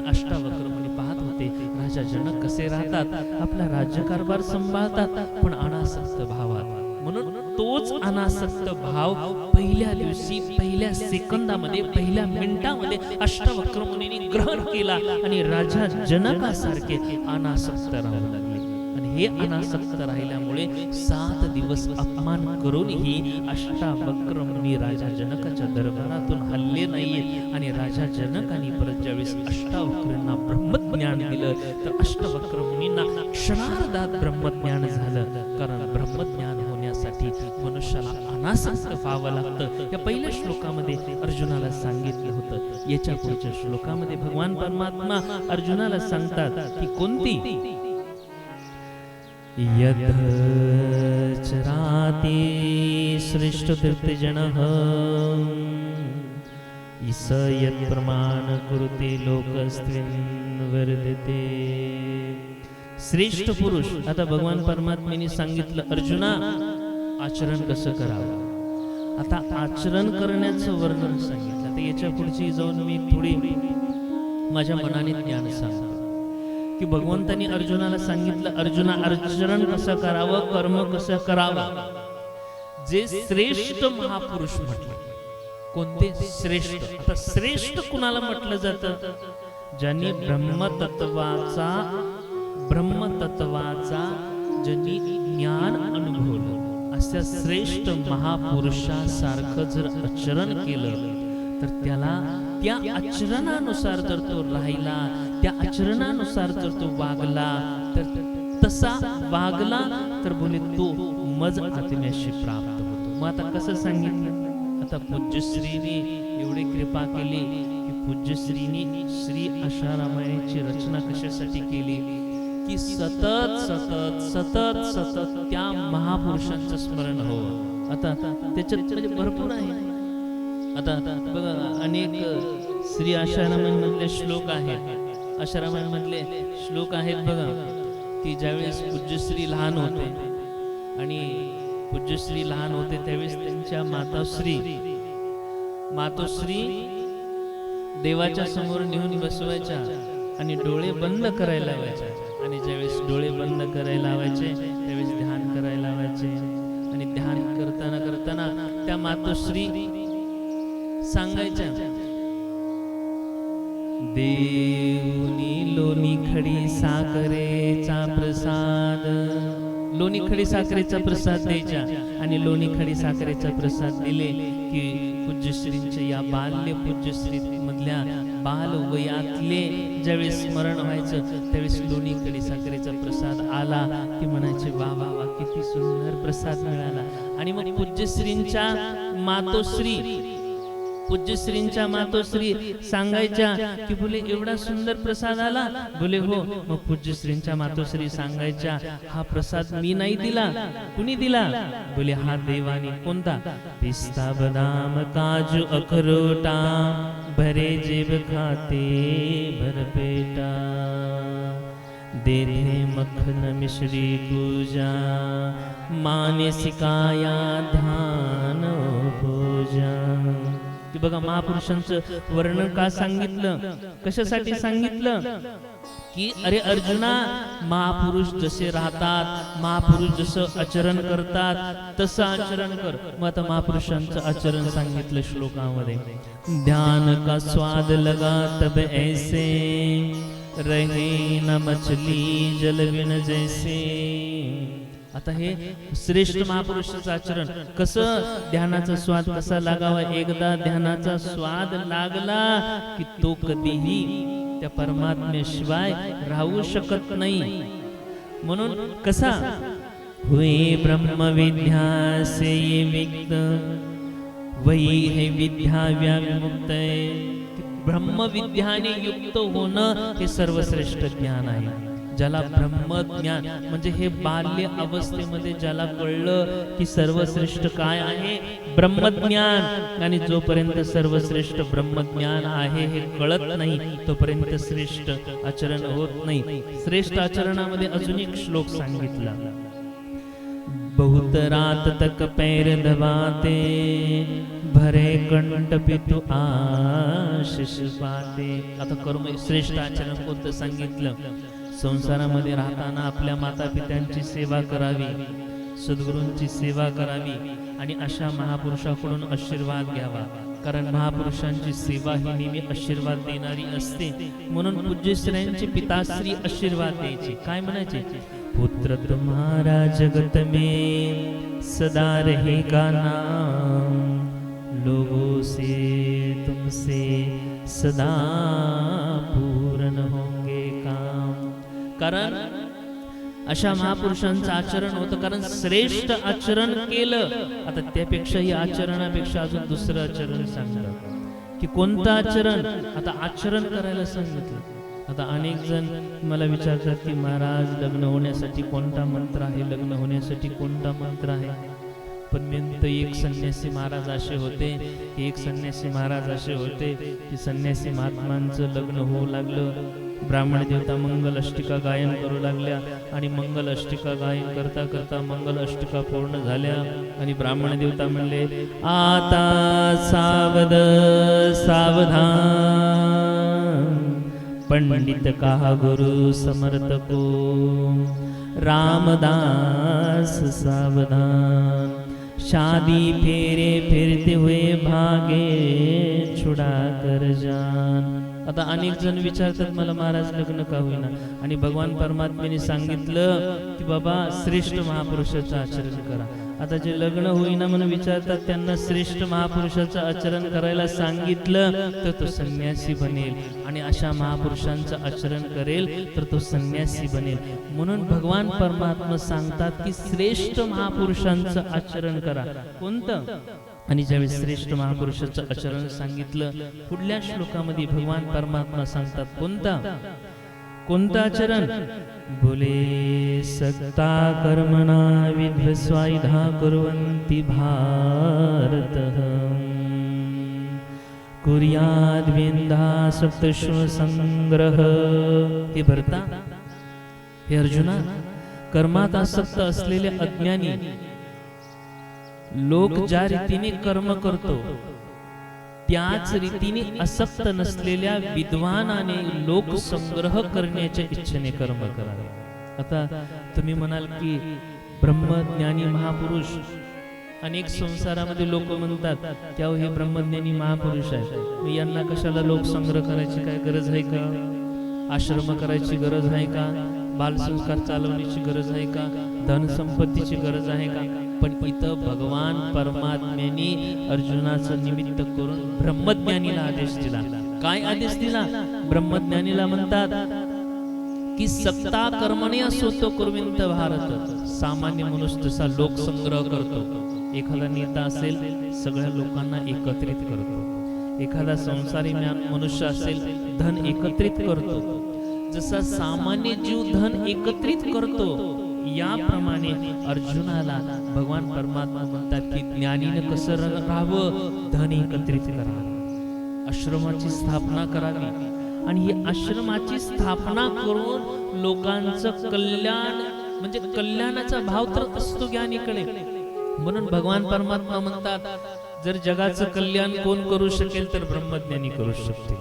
अष्टावक्र मुनी पाहत होते राजा जनक कसे राहतात, आपला राज्यकारभार संभाळतात पण अनासक्त भावात. म्हणून तोच अनासक्त भाव पहिल्या दिवशी, पहिल्या सेकंदामध्ये, पहिल्या मिनिटामध्ये अष्टावक्र मुनींनी ग्रहण केला आणि राजा जनकासारखे अनासक्त राहू लागले. आणि हे अनासक्त राहिल्यामुळे 7 दिवस अपमान करूनही अष्टावक्र मुनी राजा जनकाच्या दरबारातून हल्ले नाहीये. आणि राजा जनकाने परत ज्यावेळेस अष्टावक्रांना ब्रह्मज्ञान दिलं तर अष्टावक्र मुनींना क्षणार्धात ब्रह्मज्ञान झालं. कारण ब्रह्मज्ञान होण्यासाठी मनुष्याला अनासक्त व्हावं लागतं. या पहिल्या श्लोकामध्ये अर्जुनाला सांगितलं होतं. याच्या पुढच्या श्लोकामध्ये भगवान परमात्मा अर्जुनाला सांगतात की कोणती यद् चराति सृष्टतीर्थजनः ईश यत् प्रमाण कुरुते लोकस्त्वं वर्धते. श्रेष्ठ पुरुष, आता भगवान परमात्म्याने सांगितलं अर्जुना आचरण कसं करावं. आता आचरण करण्याचं वर्णन सांगितलं. तर याच्या पुढची जाऊन मी थोडी माझ्या मनाने ज्ञान सांगतो की भगवंतांनी अर्जुनाला सांगितलं अर्जुना आचरण कसं करावं, कर्म कसं करावं. जे श्रेष्ठ महापुरुष म्हटले, कोणते श्रेष्ठ. आता श्रेष्ठ कुणाला म्हटलं जातं, ज्यांनी ब्रह्मतत्वाचा ज्यांनी ज्ञान अनुभवलं, अशा श्रेष्ठ महापुरुषासारखं जर आचरण केलं तर त्याला त्या आचरणानुसार जर तो राहिला, त्या आचरणानुसार जर तो वागला, तर तसा वागला तर बोले तो मज आत्म्याशी प्राप्त होतो. मग आता कसं सांगितलं, आता पूज्यश्रीने एवढी कृपा केली की पूज्यश्रीने श्री आशा रामायणाची रचना कशासाठी केली की सतत सतत सतत सतत त्या महापुरुषांचं स्मरण हो. आता त्याच्यात म्हणजे भरपूर आहे. आता बघा अनेक श्री आशा रामायणामधले श्लोक आहेत, आशा रामायणामधले श्लोक आहेत बघा की ज्यावेळेस पूज्यश्री लहान होते आणि पूज्यश्री लहान होते त्यावेळेस त्यांच्या मातोश्री देवाच्या समोर नेऊन बसवायच्या आणि डोळे बंद करायला लावायच्या. आणि ज्यावेळेस डोळे बंद करायला लावायचे त्यावेळेस ध्यान करायला लावायचे. आणि ध्यान करताना करताना त्या मातोश्री सांगायच्या, देवनी लोणी खडी साखरेचा प्रसाद, लोणी खडी साखरेचा प्रसाद द्यायच्या. आणि लोणी खडी साखरेचा प्रसाद दिले की पूज्यश्रींच्या या बाल्य पूज्यश्री मधल्या बाल वयातले ज्यावेळेस स्मरण व्हायचं त्यावेळेस लोणी खडी साखरेचा प्रसाद आला की म्हणायचे वा वा वा किती सुंदर प्रसाद मिळाला. आणि मग पूज्यश्रींच्या मातोश्री सांगायच्या की बोले एवढा सुंदर प्रसाद आला, बोले हो. मग पूज्यश्रींच्या मातोश्री सांगायच्या हा प्रसाद मी नाही दिला, कुणी दिला, बोले हा देवाने. कोणता, पिस्ता बदाम काजू अखरोटा भरे जेब खाते भरपेटा, देते मक्खन मिश्री पूजा मानसिकाया ध्यान पूजा. की बघा महापुरुषांचं वर्णन का सांगितलं, कशासाठी सांगितलं, की अरे अर्जुना, महापुरुष जसे राहतात, महापुरुष जसं आचरण करतात तसं आचरण कर. मग आता महापुरुषांचं आचरण सांगितलं श्लोकामध्ये. ध्यान का स्वाद लगा तब ऐसे रहे न मछली जल बिन जैसे. आता हे श्रेष्ठ महापुरुषाचं आचरण कसं, ध्यानाचा स्वाद कसा लागावा. एकदा ध्यानाचा स्वाद लागला की तो कधीही त्या परमात्म्याशिवाय राहू शकत नाही. म्हणून कसा, हुए ब्रह्म विद्या से ये विक्त वही है विद्या व्याविमुक्त. ब्रह्म विद्याने युक्त होणं हे सर्वश्रेष्ठ ज्ञान आहे. ज्याला ब्रह्मज्ञान म्हणजे हे बाल्य अवस्थेमध्ये ज्याला कळलं की सर्वश्रेष्ठ काय आहे, ब्रह्मज्ञान. आणि जोपर्यंत सर्वश्रेष्ठ ब्रह्मज्ञान आहे हे कळत नाही तोपर्यंत श्रेष्ठ आचरण होत नाही. श्रेष्ठ आचरणामध्ये अजून एक श्लोक सांगितला. बहुत रात तक पैर दबाते भरे कंठ पितु आशीष पाते. आता कर्म श्रेष्ठ आचरण कोणतं सांगितलं, संसारामध्ये राहताना आपल्या माता पित्यांची सेवा करावी, सद्गुरूंची सेवा करावी आणि अशा महापुरुषाकडून आशीर्वाद घ्यावा. कारण महापुरुषांची सेवा ही नेहमी आशीर्वाद देणारी असते. म्हणून पूज्यश्रेयांचे पिताश्री आशीर्वाद द्यायचे. काय म्हणायचे, पुत्र तुम्हारा जगत में सदा रहेगा नाम, लोगों से तुमसे सदा पूर्ण होंगे काम. कारण अशा महापुरुषांचं आचरण होतं. कारण श्रेष्ठ आचरण केलं. आता त्यापेक्षाही आचरणापेक्षा अजून दुसरं आचरण सांगतात की कोणतं आचरण. आता आचरण करायला सांगितलं. आता अनेक जण मला विचारतात की महाराज लग्न होण्यासाठी कोणता मंत्र आहे, लग्न होण्यासाठी कोणता मंत्र आहे. पण मी म्हणतो एक संन्यासी महाराज असे होते, एक संन्यासी महाराज असे होते की संन्यासी महात्मांचं लग्न होऊ लागलं, ब्राह्मण देवता मंगल अष्टिका गायन करू लागल्या आणि मंगल अष्टिका गायन करता करता मंगल अष्टिका पूर्ण झाल्या आणि ब्राह्मण देवता म्हणले, आता सावध सावधान पंडित का गुरु समर्थ को रामदास सावधान, शादी फेरे फिरते हुए भागे छुड़ा कर जान. आता अनेक जण विचारतात मला महाराज लग्न का होईना. आणि भगवान परमात्म्याने सांगितलं की बाबा श्रेष्ठ महापुरुषाचं आचरण करा. आता जे लग्न होईना म्हणून विचारतात त्यांना श्रेष्ठ महापुरुषाचं आचरण करायला सांगितलं तर तो संन्यासी बनेल आणि अशा महापुरुषांचं आचरण करेल तर तो संन्यासी बनेल. म्हणून भगवान परमात्मा सांगतात की श्रेष्ठ महापुरुषांचं आचरण करा. कोणतं, आणि ज्यावेळी श्रेष्ठ महापुरुषाचं आचरण सांगितलं पुढल्या श्लोकामध्ये भगवान परमात्मा सांगतात कोणतं आचरण. बोले सक्ता कर्मणा विध्वस्वायुधा कुर्वन्ति भारत कुर्याद् विंधा सप्तश्व संग्रह. हे भरता, हे अर्जुना, कर्मात आसक्त असलेले अज्ञानी लोक ज्या रीतीने कर्म करतो त्याच रीतीने आसक्त नसलेल्या विद्वानाने लोक संग्रह करण्याच्या इच्छेने कर्म करावे. आता तुम्ही म्हणाल की ब्रह्मज्ञानी महापुरुष, अनेक संसारामध्ये लोक म्हणतात की अहो हे ब्रह्मज्ञानी महापुरुष आहे, यांना कशाला लोक संग्रह करायची काय गरज आहे का, आश्रम करायची गरज आहे का, बालसंस्कार चालवण्याची गरज आहे का, धन संपत्तीची गरज आहे का. पण इथं भगवान परमात्म्याने अर्जुनाचं निमित्त करून ब्रह्मज्ञानीला आदेश दिला. काय आदेश दिला, ब्रह्मज्ञानीला म्हणतात की सक्ता कर्मण्या सोतो कुर्विंत भारत. सामान्य मनुष्य जसा लोक संग्रह करतो, एखादा नेता असेल सगळ्या लोकांना एकत्रित करतो, एखादा संसारी मनुष्य असेल धन एकत्रित करतो, जसा सामान्य जीव धन एकत्रित करतो याप्रमाणे अर्जुनाला भगवान परमात्मा म्हणतात की ज्ञानीने कसं राहावं, धन एकत्रित करावं, आश्रमाची स्थापना करावी आणि ही आश्रमाची स्थापना करून लोकांचं कल्याण म्हणजे कल्याणाचा भाव तर असतो ज्ञानीकडे. म्हणून भगवान परमात्मा म्हणतात जर जगाचं कल्याण कोण करू शकेल तर ब्रह्मज्ञानी करू शकतील.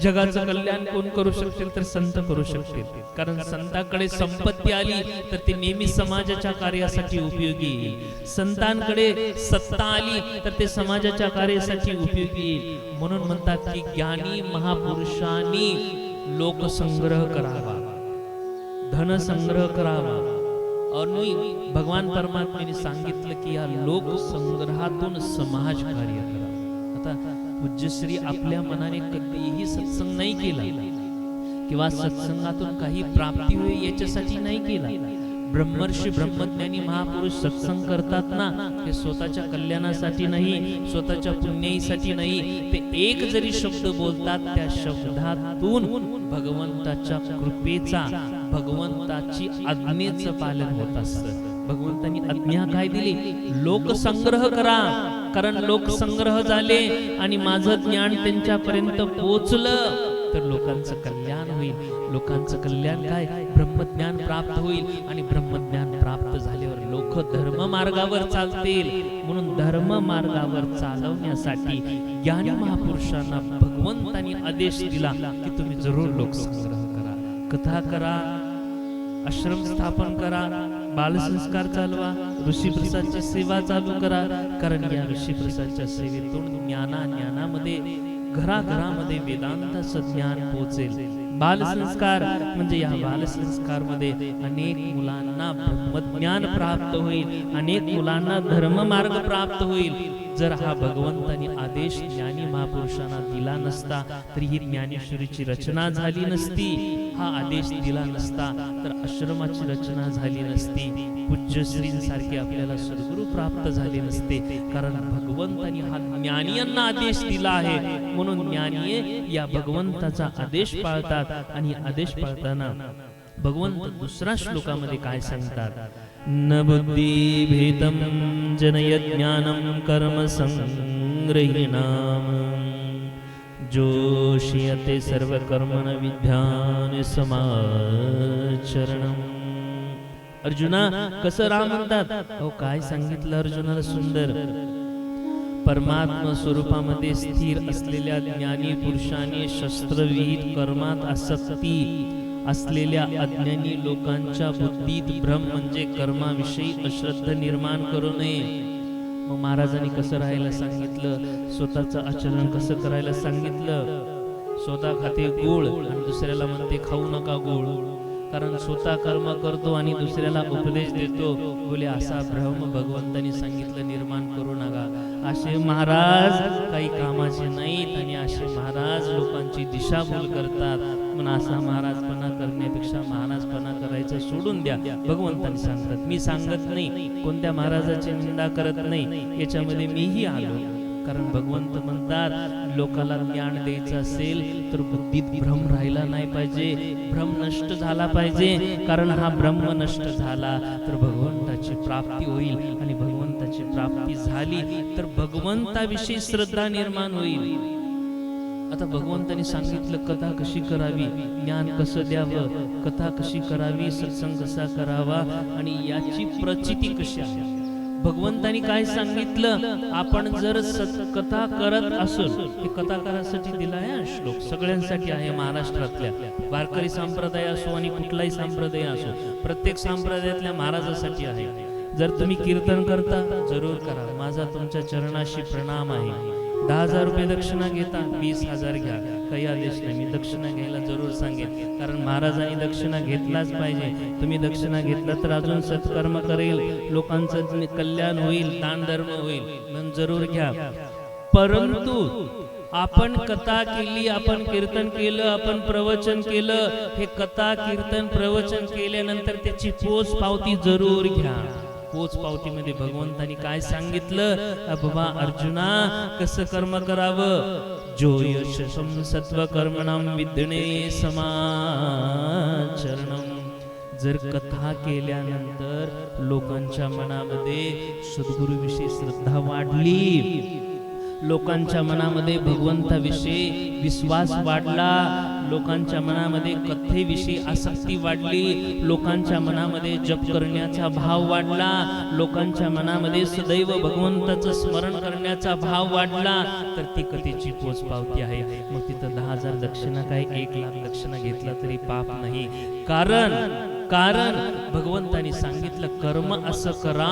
जगाचं कल्याण कोण करू शकतील तर संत करू शकतील. कारण संतांकडे संपत्ती आली तर ते नेहमी समाजाच्या कार्यासाठी उपयोगी येईल. संतांकडे सत्ता आली तर ते समाजाच्या कार्यासाठी उपयोगी येईल. म्हणून म्हणतात की ज्ञानी महापुरुषांनी लोकसंग्रह करावा, धनसंग्रह करावा. आणि भगवान परमात्म्याने सांगितलं की या लोकसंग्रहातून समाज कार्य करा. आता पूज्यश्री आपल्या मनाने कधीही सत्संग नाही केला किंवा सत्संगातून काही प्राप्ती होईल याच्यासाठी नाही केला. ब्रह्मर्षी ब्रह्मज्ञानी महापुरुष सत्संग करतात ना, ते स्वतःच्या कल्याणासाठी नाही, स्वतःच्या पुण्याईसाठी नाही. ते एक जरी शब्द बोलतात त्या शब्दातून भगवंताच्या कृपेचा, भगवंताची आज्ञेचं पालन होत असतं. भगवंतांनी आज्ञा काय दिली? लोकसंग्रह करा. कारण लोकसंग्रह झाले आणि माझं ज्ञान त्यांच्यापर्यंत पोहोचलं तर लोकांचं कल्याण होईल. लोकांचं कल्याण काय? ब्रह्मज्ञान प्राप्त होईल. आणि ब्रह्मज्ञान प्राप्त झाल्यावर लोक धर्म मार्गावर चालतील. म्हणून धर्म मार्गावर चालवण्यासाठी ज्ञानी महापुरुषांना भगवंतांनी आदेश दिला की तुम्ही जरूर लोकसंग्रह करा, कथा करा, आश्रम स्थापन करा, बालसंस्कार चालवा, ऋषीप्रसादची सेवा चालू करा. कारण या ऋषीप्रसादच्या सेवेतून ज्ञानामध्ये घराघरामध्ये वेदांताचं ज्ञान पोहोचेल. बालसंस्कार म्हणजे या बालसंस्कार मध्ये अनेक मुलांना ब्रह्मज्ञान प्राप्त होईल, अनेक मुलांना धर्ममार्ग प्राप्त होईल. जर हा भगवंतानी आदेश ज्ञानी महापुरुषांना दिला नसता तरी ही ज्ञानेश्वरीची रचना झाली नसती. हा आदेश दिला नसता तर आश्रमाची रचना झाली नसती. पूज्यश्रींसारखे आपल्याला सद्गुरू प्राप्त झाले नसते. कारण भगवंतानी हा ज्ञानियांना आदेश दिला आहे. म्हणून ज्ञानीये या भगवंताचा आदेश पाळतात. आणि आदेश पाळताना भगवंत दुसरा श्लोकामध्ये काय सांगतात? न बुद्धी भेदम जनयत ज्ञानम कर्म संग्रहिणाम जोषियते सर्व कर्मण विद्यान समाचरणम. अर्जुना कसं राम म्हणतात? अहो काय सांगितलं अर्जुनाला सुंदर. परमात्मा स्वरूपामध्ये स्थिर असलेल्या ज्ञानी पुरुषाने शस्त्रविहित कर्मात आसक्ती असलेल्या अज्ञानी लोकांच्या बुद्धीत भ्रम म्हणजे कर्माविषयी अश्रद्धा निर्माण करू नये. मग महाराजांनी कसं राहायला सांगितलं? स्वतःचं आचरण कसं करायला सांगितलं? स्वतः खाते गोळ आणि दुसऱ्याला म्हणते खाऊ नका गोळ. कारण स्वतः कर्म करतो आणि दुसऱ्याला उपदेश देतो. बोले असा भ्रम भगवंतांनी सांगितलं निर्माण करू नका. असे महाराज काही कामाचे नाहीत आणि असे महाराज लोकांची दिशाभूल करतात. म्हणून असा महाराजपणा करण्यापेक्षा महाराजपणा करायचं सोडून द्या. भगवंतांनी सांगतात. मी सांगत नाही, कोणत्या महाराजाची निंदा करत नाही, याच्यामध्ये मीही आलो. कारण भगवंत म्हणतात लोकाला ज्ञान द्यायचं असेल तर बुद्धीत भ्रम राहिला नाही पाहिजे, भ्रम नष्ट झाला पाहिजे. कारण हा ब्रह्म नष्ट झाला तर भगवंताची प्राप्ती होईल. आणि भगवंताची प्राप्ती झाली तर भगवंताविषयी श्रद्धा निर्माण होईल. आता भगवंतांनी सांगितलं कथा कशी करावी, ज्ञान कसं द्यावं, कथा कशी करावी, सत्संग कसा करावा आणि याची प्रचिती कशी आहे. भगवंतांनी काय सांगितलं? आपण जर कथा करत असो, हे कथाकारासाठी दिला आहे श्लोक, सगळ्यांसाठी आहे. महाराष्ट्रातल्या वारकरी संप्रदाय असो आणि कुठलाही संप्रदाय असो, प्रत्येक संप्रदायातल्या महाराजासाठी आहे. जर तुम्ही कीर्तन करता जरूर करा, माझा तुमच्या चरणाशी प्रणाम आहे. 10,000 रुपये दक्षिणा घेता, 20,000 घ्या, काही आदेश नाही. मी दक्षिणा घ्यायला जरूर सांगेन. कारण महाराजांनी दक्षिणा घेतलाच पाहिजे. तुम्ही दक्षिणा घेतला तर अजून सत्कर्म करेल, लोकांचं कल्याण होईल, दानधर्म होईल, म्हणून जरूर घ्या. परंतु आपण कथा केली, आपण कीर्तन केलं, आपण प्रवचन केलं, हे कथा कीर्तन प्रवचन केल्यानंतर त्याची पोच पावती जरूर घ्या. पोच पावतीमध्ये भगवंतांनी काय सांगितलं? बाबा अर्जुना कसं कर्म करावं? जो यशसं सत्व कर्मणाम विद्यणे समाचरणम. जर कथा केल्यानंतर लोकांच्या मनामध्ये सद्गुरूविषयी श्रद्धा वाढली, लोकांच्या मनामध्ये भगवंताविषयी विश्वास वाढला, लोकांच्या मनामध्ये कथेविषयी आसक्ती वाढली, लोकांच्या मनामध्ये जप करण्याचा भाव वाढला, लोकांच्या मनामध्ये सदैव भगवंताचं स्मरण करण्याचा भाव वाढला, तर ती कथेची पोच पावती आहे. मग तिथं 10,000 दक्षिणा काय 1,00,000 दक्षिणा घेतला तरी पाप नाही. कारण भगवंतानी सांगितलं कर्म असं करा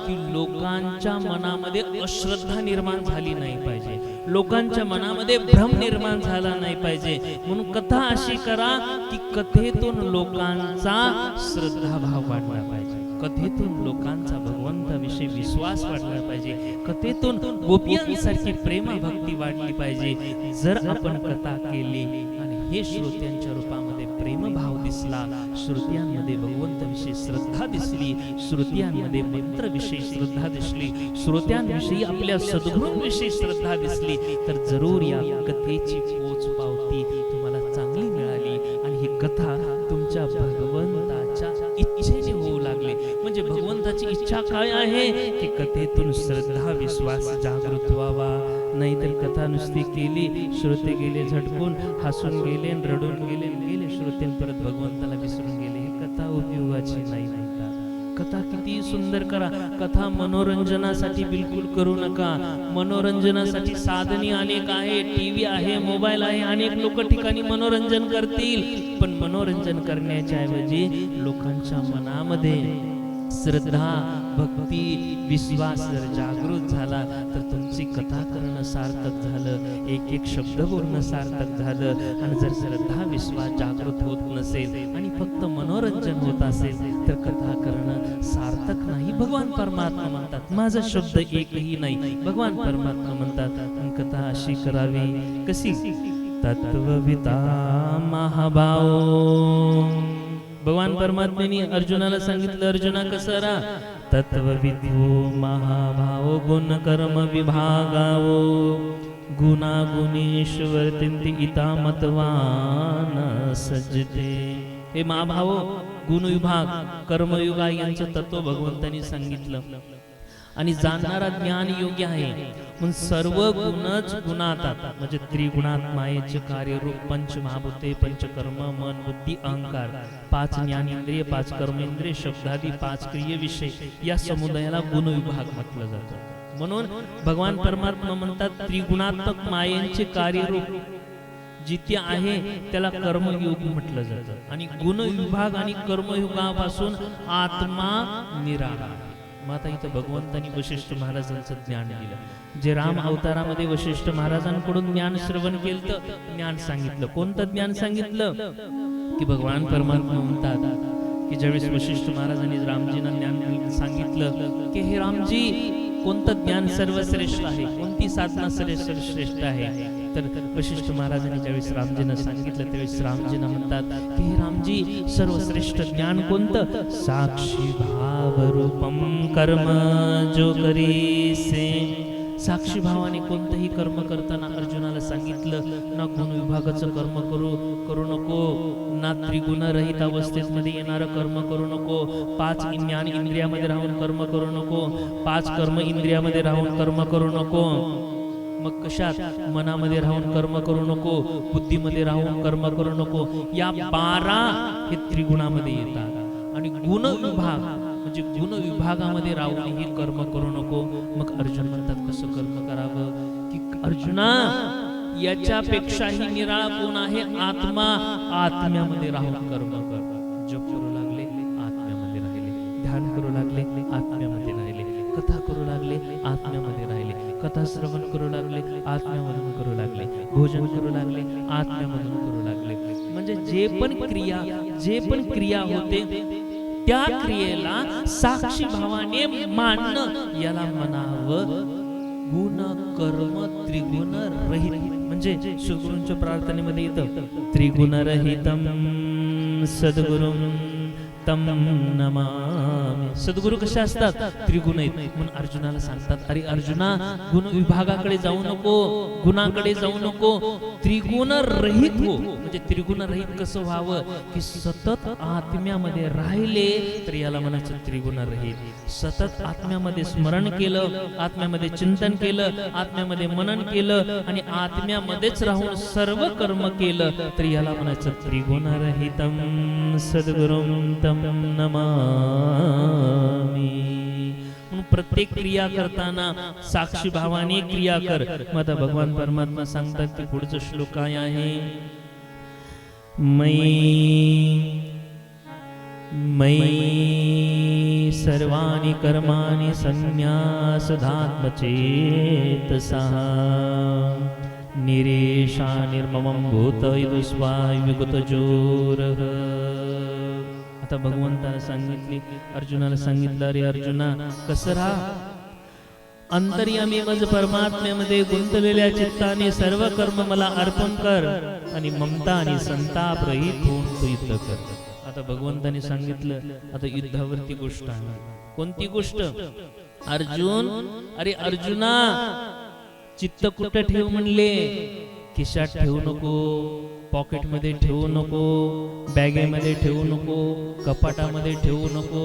की लोकांच्या मनामध्ये अश्रद्धा निर्माण झाली नाही पाहिजे, लोकांच्या मनामध्ये भ्रम निर्माण झाला नाही पाहिजे. म्हणून कथा अशी करा की कथेतून लोकांचा श्रद्धाभाव वाढला पाहिजे, कथेतून लोकांचा भगवंताविषयी विश्वास वाढला पाहिजे, कथेतून गोपियांसारखी प्रेम भक्ती वाढली पाहिजे. जर आपण कथा केली आणि हे श्रोत्यांच्या रूपामध्ये प्रेमभाव दिसला, श्रोत्यांमध्ये भगवंताविषयी श्रद्धा दिसली, श्रोत्यांमध्ये मंत्रविषयी श्रद्धा दिसली, श्रोत्यांविषयी आपल्या सद्गुरूंविषयी श्रद्धा दिसली, तर जरूर या कथेची पोच पावती तुम्हाला चांगली मिळाली आणि ही कथा तुमच्या भगवंताच्या इच्छेने होऊ लागली. म्हणजे भगवंताची इच्छा काय आहे की कथेतून श्रद्धा विश्वास जागृत व्हावा. नाहीतर कथा नुसती केली, श्रोते गेले झटकून, हसून गेले, रडून गेले, श्रोते परत भगवंताला विसरून गेले. ही कथा उपयोगाची नाही. कथा किती सुंदर करा, कथा मनोरंजनासाठी बिलकुल करू नका. मनोरंजनासाठी साधने अनेक आहे, टीव्ही आहे, मोबाईल आहे, अनेक लोक ठिकाणी मनोरंजन करतील, पण मनोरंजन करण्याच्या ऐवजी लोकांच्या मनामध्ये श्रद्धा भक्ती विश्वास जर जागृत झाला तर तुमची कथा करणं सार्थक झालं, एक एक शब्द बोलणं सार्थक झालं. आणि जर श्रद्धा विश्वास जागृत होत नसेल आणि फक्त मनोरंजन होत असेल तर कथा करणं सार्थक नाही. भगवान परमात्मा म्हणतात, माझा शब्द एकही नाही, भगवान परमात्मा म्हणतात कथा अशी करावी. कशी? तत्वविता महाभाव. भगवान परमात्म्याने अर्जुनाला सांगितलं, अर्जुना कसं राहा? तत्वविदो महाभाव गुण कर्म विभागावो गुणागुणेश्वर्तिंति इता मतवान सजते. हे महाभाव गुण विभाग कर्मयुगा यांचं तत्व भगवंतांनी सांगितलं आणि जाणणारा ज्ञान योग्य आहे. म्हणून सर्व गुणच गुणात, म्हणजे त्रिगुणात मायेचे कार्यरूप पंचमहाभूते पंचकर्म मन बुद्धी अहंकार, 5 ज्ञानेंद्रिय 5 कर्मेंद्रिय शब्दादी 5 क्रिये विषय या समुदायाला गुण विभाग म्हटलं जातं. म्हणून भगवान परमात्मा म्हणतात त्रिगुणात्मक मायेचे कार्यरूप जिथे आहे त्याला कर्मयोग म्हटलं जातं. आणि गुण विभाग आणि कर्मयुगापासून आत्मा निराळा. मग आता इथं भगवंतांनी वशिष्ठ महाराजांचं ज्ञान दिलं. जे राम अवतारामध्ये वशिष्ठ महाराजांकडून ज्ञान श्रवण केलं, ज्ञान सांगितलं. कोणतं ज्ञान सांगितलं? की भगवान परमात्मा म्हणतात की ज्यावेळेस वशिष्ठ महाराजांनी रामजींना ज्ञान सांगितलं की हे रामजी कोणतं ज्ञान सर्वश्रेष्ठ आहे, कोणती साधना सर्वश्रेष्ठ आहे, तर वशिष्ठ महाराजांनी ज्यावेळेस रामजींना सांगितलं त्यावेळेस रामजींना म्हणतात की हे रामजी सर्वश्रेष्ठ ज्ञान कोणतं? साक्षी भाव रूपम कर्म जो करीसे. साक्षी भावाने कोणतंही कर्म करताना अर्जुनाला सांगितलं ना गुण विभागाचं कर्म करू नको, ना त्रिगुण रहित अवस्थेमध्ये येणारं कर्म करू नको, 5 ज्ञान इंद्रियामध्ये राहून कर्म करू नको, 5 कर्म इंद्रियामध्ये राहून कर्म करू नको. मग कशात? मनामध्ये राहून कर्म करू नको, बुद्धीमध्ये राहून कर्म करू नको. या 12 हे त्रिगुणामध्ये येतात. आणि गुण विभाग म्हणजे गुण विभागामध्ये राहून हे कर्म करू नको. मग अर्जुन म्हणतात कसं कर्म करावं? की अर्जुना याच्यापेक्षाही निराळा कोण आहे? आत्मा. आत्म्यामध्ये राहून कर्म कर. जप करू लागले आत्म्यामध्ये राहिले, ध्यान करू लागले आत्म्यामध्ये राहिले, कथा करू लागले आत्म्यामध्ये राहिले, कथा श्रवण करू लागले आत्म्यामधून करू लागले, भोजन करू लागले आत्म्यामधून करू लागले. म्हणजे जे पण क्रिया होते त्या क्रियेला साक्षी भावाने मानणं याला म्हणावं गुण कर्म त्रिगुण रहित. म्हणजे सद्गुरूंच्या प्रार्थनेमध्ये येतं त्रिगुण रहितम सद्गुरुम तम नमामि. सद्गुरू कसे असतात? त्रिगुण आहेत. म्हणून अर्जुनाला सांगतात, अरे अर्जुना, गुण विभागाकडे जाऊ नको, गुणाकडे जाऊ नको, त्रिगुण रहित हो. म्हणजे त्रिगुण रहित कसं व्हावं? की सतत आत्म्यामध्ये राहिले तर याला म्हणायचं त्रिगुण रहित. सतत आत्म्यामध्ये स्मरण केलं, आत्म्यामध्ये चिंतन केलं, आत्म्यामध्ये मनन केलं आणि आत्म्यामध्येच राहून सर्व कर्म केलं तर याला म्हणायचं त्रिगुण रहितम सद्गुरुं तम नमामि. म्हणून प्रत्येक क्रिया करताना साक्षी भावाने क्रिया कर. मग आता भगवान परमात्मा सांगतात की पुढचं श्लोक काय आहे? मयि सर्वाणि कर्माणि संन्यासधात्मचेतसा निरेषा निर्ममं भूत विगतजोरः. आता भगवंताला सांगितले, अर्जुनाला सांगितलं, अरे अर्जुना, कसं राहा? अंतर्यामी मज परमात्म्यामध्ये गुंतलेल्या चित्ताने सर्व कर्म मला अर्पण कर आणि ममता आणि संताप रहित होऊन तू युद्ध कर. आता भगवंताने सांगितलं, आता युद्धावरती गोष्ट आहे. कोणती गोष्ट? अर्जुन, अरे अर्जुना, चित्त कुठं ठेव म्हणले? खिशात ठेवू नको, पॉकेट मध्ये ठेवू नको, बॅगेमध्ये ठेवू नको, कपाटामध्ये ठेवू नको.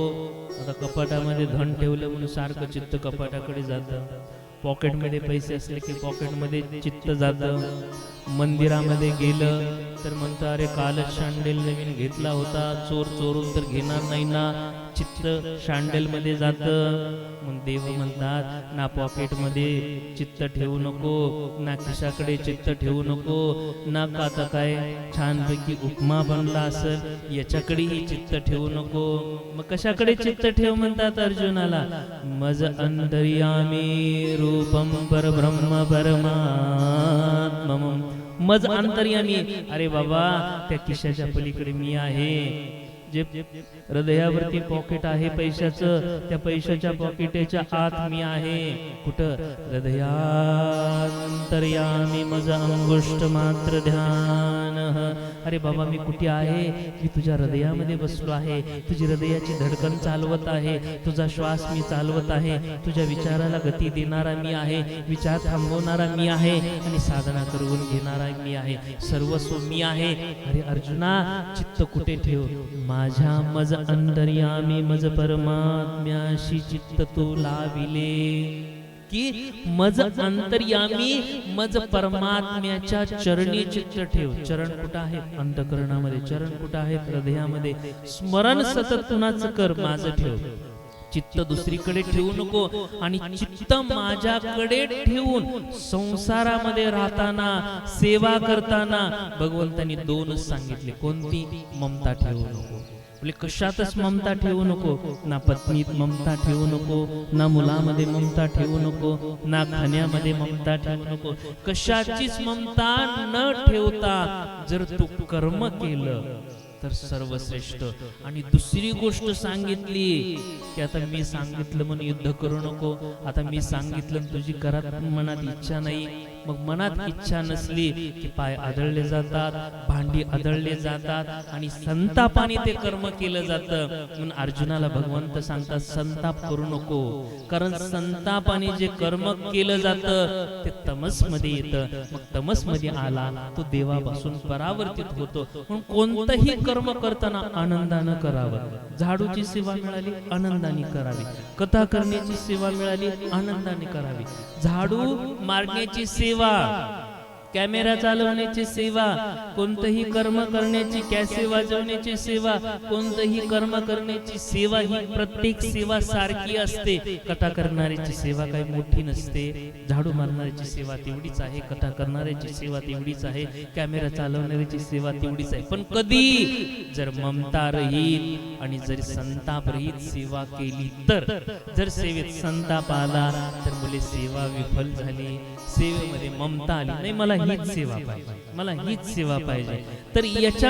आता कपाटामध्ये धन ठेवलं म्हणून सारखं चित्त कपाटाकडे जातं. पॉकेटमध्ये पैसे असले की पॉकेटमध्ये चित्त जातं. मंदिरामध्ये गेलं तर म्हणतं, अरे कालच शांडेल नवीन घेतला होता, चोर चोरून तर घेणार नाही ना. चित्त शांडेलमध्ये जातं. मग देव म्हणतात, ना पॉकेटमध्ये चित्त ठेवू नको, ना खिशाकडे चित्त ठेवू नको, ना आता काय छानपैकी उपमा बनला असेल याच्याकडेही चित्त ठेवू नको. मग कशाकडे चित्त ठेव म्हणतात अर्जुनाला? मज अंतर्यामी रूपम परब्रह्म परमात्मम. मज अंतर्यामी, अरे बाबा, त्या खिशाच्या पलीकडे मी आहे. जे हृदयावरती पॉकेट आहे पैशाचं, त्या पैशाच्या पॉकेटच्या आत मी आहे. कुठं? हृदयांतर्यामी मज अंगुष्ठ मात्र ध्यान. अरे बाबा, मी कुठे आहे? मी तुझ्या हृदयामध्ये बसलो आहे. तुझी हृदयाची धडकन चालवत आहे, तुझा श्वास मी चालवत आहे, तुझ्या विचाराला गती देणारा मी आहे, विचार थांबवणारा मी आहे आणि साधना करून घेणारा मी आहे. सर्वस्व मी आहे. अरे अर्जुना, चित्त कुठे ठेव? माझ्या मज अंतर्यामी मज परमात्म्याशी चित्त तू लाविले. की मज अंतर्यामी मज परमात्म्याच्या चरणी चित्त ठेव. चरण कुठं आहे? अंतःकरणामध्ये. चरण कुठं आहे? हृदयामध्ये. स्मरण सतत कुणाचं कर? माझं ठेव. चित्त दुसरीकडे ठेवू नको आणि चित्त माझ्याकडे ठेवून संसारामध्ये राहताना, सेवा करताना भगवंतांनी दोनच सांगितले. कोणती? ममता ठेवू नको. आपले कशातच ममता ठेवू नको. ना पत्नीत ममता ठेवू नको, ना मुलामध्ये ममता ठेवू नको, ना खाण्यामध्ये ममता ठेवू नको. कशाचीच ममता न ठेवता जर तू कर्म केलं तर सर्वश्रेष्ठ. आणि दुसरी गोष्ट सांगितली की आता मी सांगितलं म्हणून युद्ध करू नको. आता मी सांगितलं तुझी घरात मनात इच्छा नाही. मग मनात इच्छा नसली की पाय आदळले जातात, भांडी आदळले जातात आणि संतापाने ते कर्म केलं जातं. म्हणून अर्जुनाला भगवंत सांगतात, संताप करू नको. कारण संतापाने जे कर्म केलं जातं ते तमस मध्ये येतं. मग तमस मध्ये आला तो देवापासून परावर्तित होतो. म्हणून कोणतंही कर्म करताना आनंदानं करावं. झाडूची सेवा मिळाली, आनंदाने करावी. कथा करण्याची सेवा मिळाली, आनंदाने करावी. झाडू मारण्याची सेवा, कॅमेरा चालवण्याची सेवा, कोणतंही कर्म करण्याची, कॅसे वाजवण्याची सेवा, कोणतंही कर्म करण्याची सेवा ही प्रत्येक सेवा सारखी असते. कथा करणाऱ्याची सेवा काही मोठी नसते. झाडू मारणाऱ्याची सेवा तेवढीच आहे, कथा करणाऱ्याची सेवा तेवढीच आहे, कॅमेरा चालवणाऱ्याची सेवा तेवढीच आहे. पण कधी जर ममता रहित आणि जर संताप रहित सेवा केली तर, जर सेवेत संताप आला तर मुले सेवा विफल झाली, सेवेमध्ये ममता आली, नाही मला हीच सेवा पाहिजे, मला हीच सेवा पाहिजे. तर याच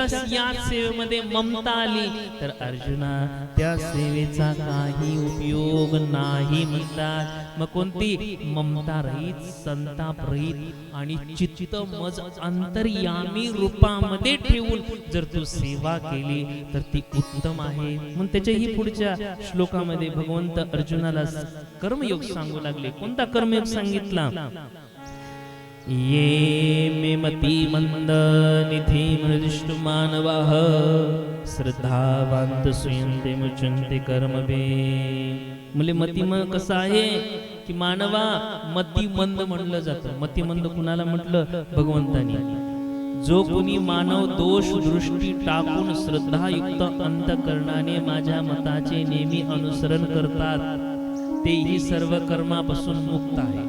सेवेमध्ये ममता आली तर अर्जुना त्या सेवेचा काही उपयोग नाही म्हणतात. मग कोणती? ममता रहित, संताप रहित आणि चित्त मज अंतर्यामी रूपामध्ये ठेवून जर तू सेवा केली तर ती उत्तम आहे. म्हणून त्याच्याही पुढच्या श्लोकामध्ये भगवंत अर्जुनाला कर्मयोग सांगू लागले. कोणता कर्मयोग सांगितला? ये मे मती मंद निधी मृदिष्टु मानवाः श्रद्धावंत सुयन्ते मुच्यन्ते कर्मभे. म्हणजे मतिमंद कसं आहे की मानवा मतिमंद म्हणलं जातं. मतिमंद कुणाला म्हटलं? भगवंतानी. जो कोणी मानव दोष दृष्टी टाकून श्रद्धायुक्त अंतकरणाने माझ्या मताचे नेहमी अनुसरण करतात तेही सर्व कर्मापासून मुक्त आहे.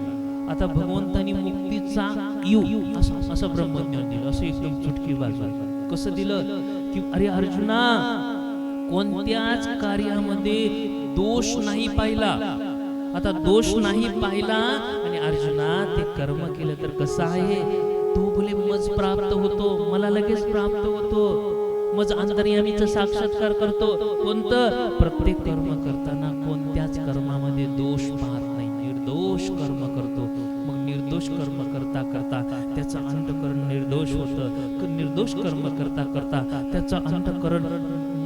आता भगवंतानी मुक्तीचा असं ब्रह्मज्ञान दिलं, असं एकदम चुटकी वाजवा. कसं दिलं की अरे अर्जुना, कोणत्याच कार्यामध्ये दोष नाही पाहिला. आता दोष नाही पाहिला आणि अर्जुना ते कर्म केलं तर कसं आहे? तो बोले मज प्राप्त होतो, मला लगेच प्राप्त होतो. मज अंतर्यामीचा साक्षात्कार करतो. कोणतं? प्रत्येक कर्म करताना कोणत्याच कर्मामध्ये दोष पाहत नाही, निर्दोष कर्म करतो. मग निर्दोष कर्म करता करता त्याचं अंतःकरण निर्दोष होतं. निर्दोष कर्म करता करता त्याचं अंतःकरण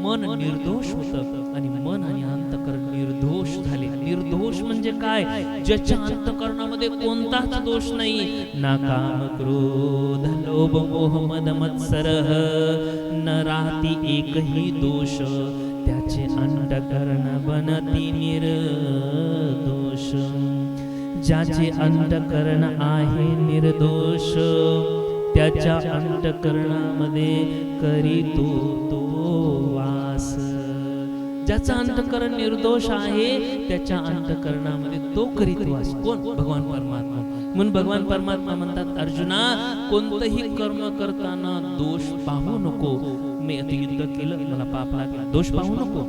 मन निर्दोष होतं आणि मन आणि अंतःकरण निर्दोष झाले. निर्दोष म्हणजे काय? ज्याच्या अंतःकरणामध्ये कोणताच दोष नाही. ना काम क्रोध लोभ मोह मद मत्सरः, न राहती एकही दोष, त्याचे अंतःकरण बनती निर्दोष. ज्याचे अंतःकरण आहे निर्दोष त्याच्या अंतःकरणामध्ये करीतो तो वास. ज्याचा अंतःकरण निर्दोष आहे त्याच्या अंतःकरणामध्ये तो करीत वास. कोण? भगवान परमात्मा. म्हणून भगवान परमात्मा म्हणतात अर्जुना, कोणतंही कर्म करताना दोष पाहू नको. मी आता युद्ध केलं, मला पाप लागला, दोष पाहू नको.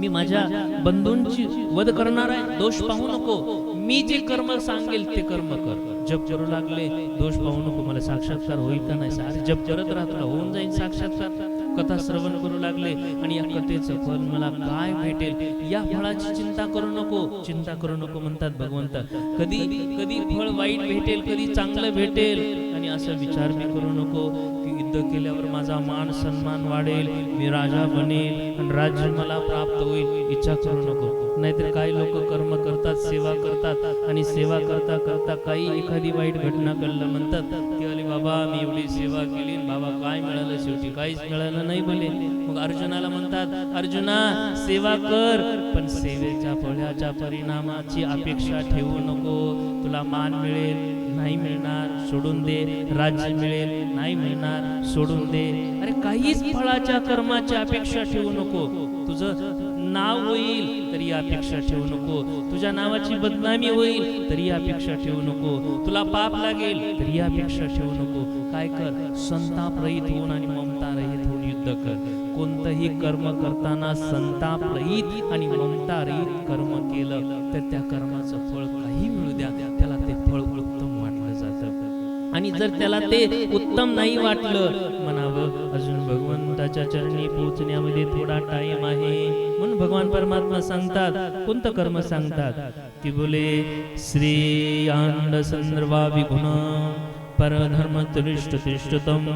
मी माझ्या बंधूंची वध करणार आहे, दोष पाहू नको. मी जे कर्म सांगेल ते कर्म कर. जप करू लागले, दोष पाहू नको, मला साक्षात्कार होईल का नाही? अरे जप करत राहतो, होऊन जाईल साक्षात्कार. कथा श्रवण करू लागले आणि या कथेचं फल मला काय भेटेल या फळाची चिंता करू नको. चिंता करू नको म्हणतात भगवंत. कधी कधी फळ वाईट भेटेल, कधी चांगलं भेटेल, आणि असा विचार मी करू नको की युद्ध केल्यावर माझा मान सन्मान वाढेल, मी राजा बनेल आणि राज्य मला प्राप्त होईल. इच्छा करू नको. नाहीतर काही लोक कर्म करतात, सेवा करतात आणि सेवा करता करता काही एखादी वाईट घटना घडलं म्हणतात की अरे बाबा मी एवढी सेवा केली, बाबा काय मिळालं? शेवटी काहीच मिळालं नाही बोले. मग अर्जुनाला म्हणतात अर्जुना सेवा कर, पण सेवेच्या फळाच्या परिणामाची अपेक्षा ठेवू नको. तुला मान मिळेल, नाही मिळणार, सोडून दे. राज्य मिळेल, नाही मिळणार, सोडून दे. अरे काहीच फळाच्या कर्माची अपेक्षा ठेवू नको. तुझं नाव होईल तरी अपेक्षा ठेवू नको. तुझ्या नावाची बदनामी होईल तरी अपेक्षा ठेवू नको. तुला पाप लागेल तरी अपेक्षा ठेवू नको. काय कर? संताप रहित होऊन आणि ममता रहित होऊन युद्ध कर. कोणतंही कर्म करताना संताप रहित आणि ममता रहित कर्म केलं तर त्या कर्माचं फळ काही मिळू द्या, त्याला ते फळ उत्तम वाटलं जातं. आणि जर त्याला ते उत्तम नाही वाटलं, म्हणावं अजून भगवंताच्या चरणी पोहोचण्यामध्ये थोडा टाइम आहे. म्हणून भगवान परमात्मा सांगतात, कोणतं कर्म सांगतात की बोले श्रेयांड संदर्भा विगुण परधर्म तिष्ठ तिष्ठतम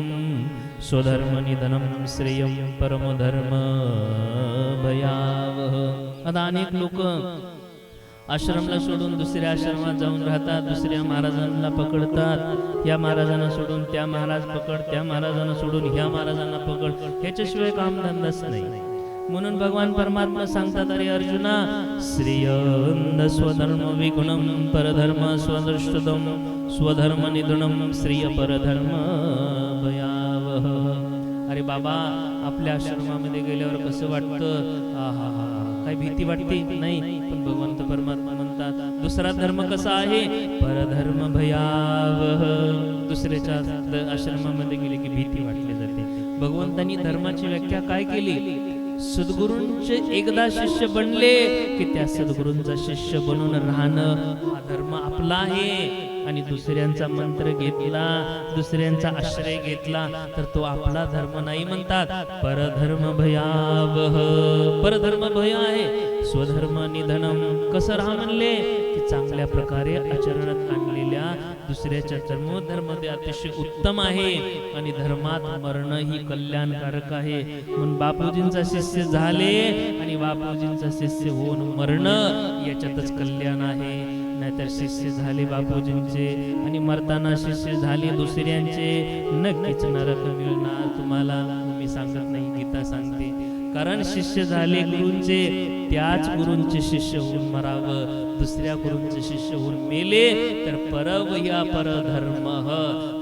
स्वधर्म निधनम श्रेयम परम धर्म भयावह. आता अनेक लोक आश्रमला सोडून दुसऱ्या आश्रमात जाऊन राहतात, दुसऱ्या महाराजांना पकडतात, या महाराजांना सोडून त्या महाराज पकड, त्या महाराजांना सोडून ह्या महाराजांना पकड, ह्याच्याशिवाय कामधंदाच नाही. म्हणून भगवान परमात्मा सांगतात अरे अर्जुना श्रेयंद स्वधर्म विगुणम परधर्म स्वदृष्टतम स्वधर्म निधनम श्रेय परधर्म भयावह. अरे बाबा आपल्या आश्रमामध्ये गेल्यावर कसं वाटतं? आहा हा, काही भीती वाटते नाही, पण भगवंत परमात्मा म्हणतात दुसरा धर्म कसा आहे? परधर्म भयावह. दुसऱ्याच्या आश्रमामध्ये गेले की भीती वाटली जाते. भगवंतांनी धर्माची व्याख्या काय केली? सद्गुरूंचे एकदा शिष्य बनले की त्या सद्गुरूंचा शिष्य बनून राहणं हा धर्म आपला आहे. आणि दुसऱ्यांचा मंत्र घेतला, दुसऱ्यांचा आश्रय घेतला तर तो आपला धर्म नाही म्हणतात. परधर्म भयावह, परधर्म भय आहे, स्वधर्म निधनम. कसं राहा म्हणले की चांगल्या प्रकारे आचरणात आणलेल्या दुसऱ्याच्या धर्म ते अतिशय उत्तम आहे आणि धर्मात मरण ही कल्याणकारक आहे. म्हणून बापूजींचा शिष्य झाले आणि बापूजींचा शिष्य होऊन मरण याच्यातच कल्याण आहे. नाहीतर शिष्य झाले बापूजींचे आणि मरताना शिष्य झाले दुसऱ्यांचे, नक्कीच नरक मिळणार तुम्हाला. मी सांगत नाही, गीता सांगते. कारण शिष्य झाले गुरूंचे, त्याच गुरूंचे शिष्य होऊन मरावं. दुसऱ्या गुरूंचे शिष्य होऊन मेले तर परवया परधर्म,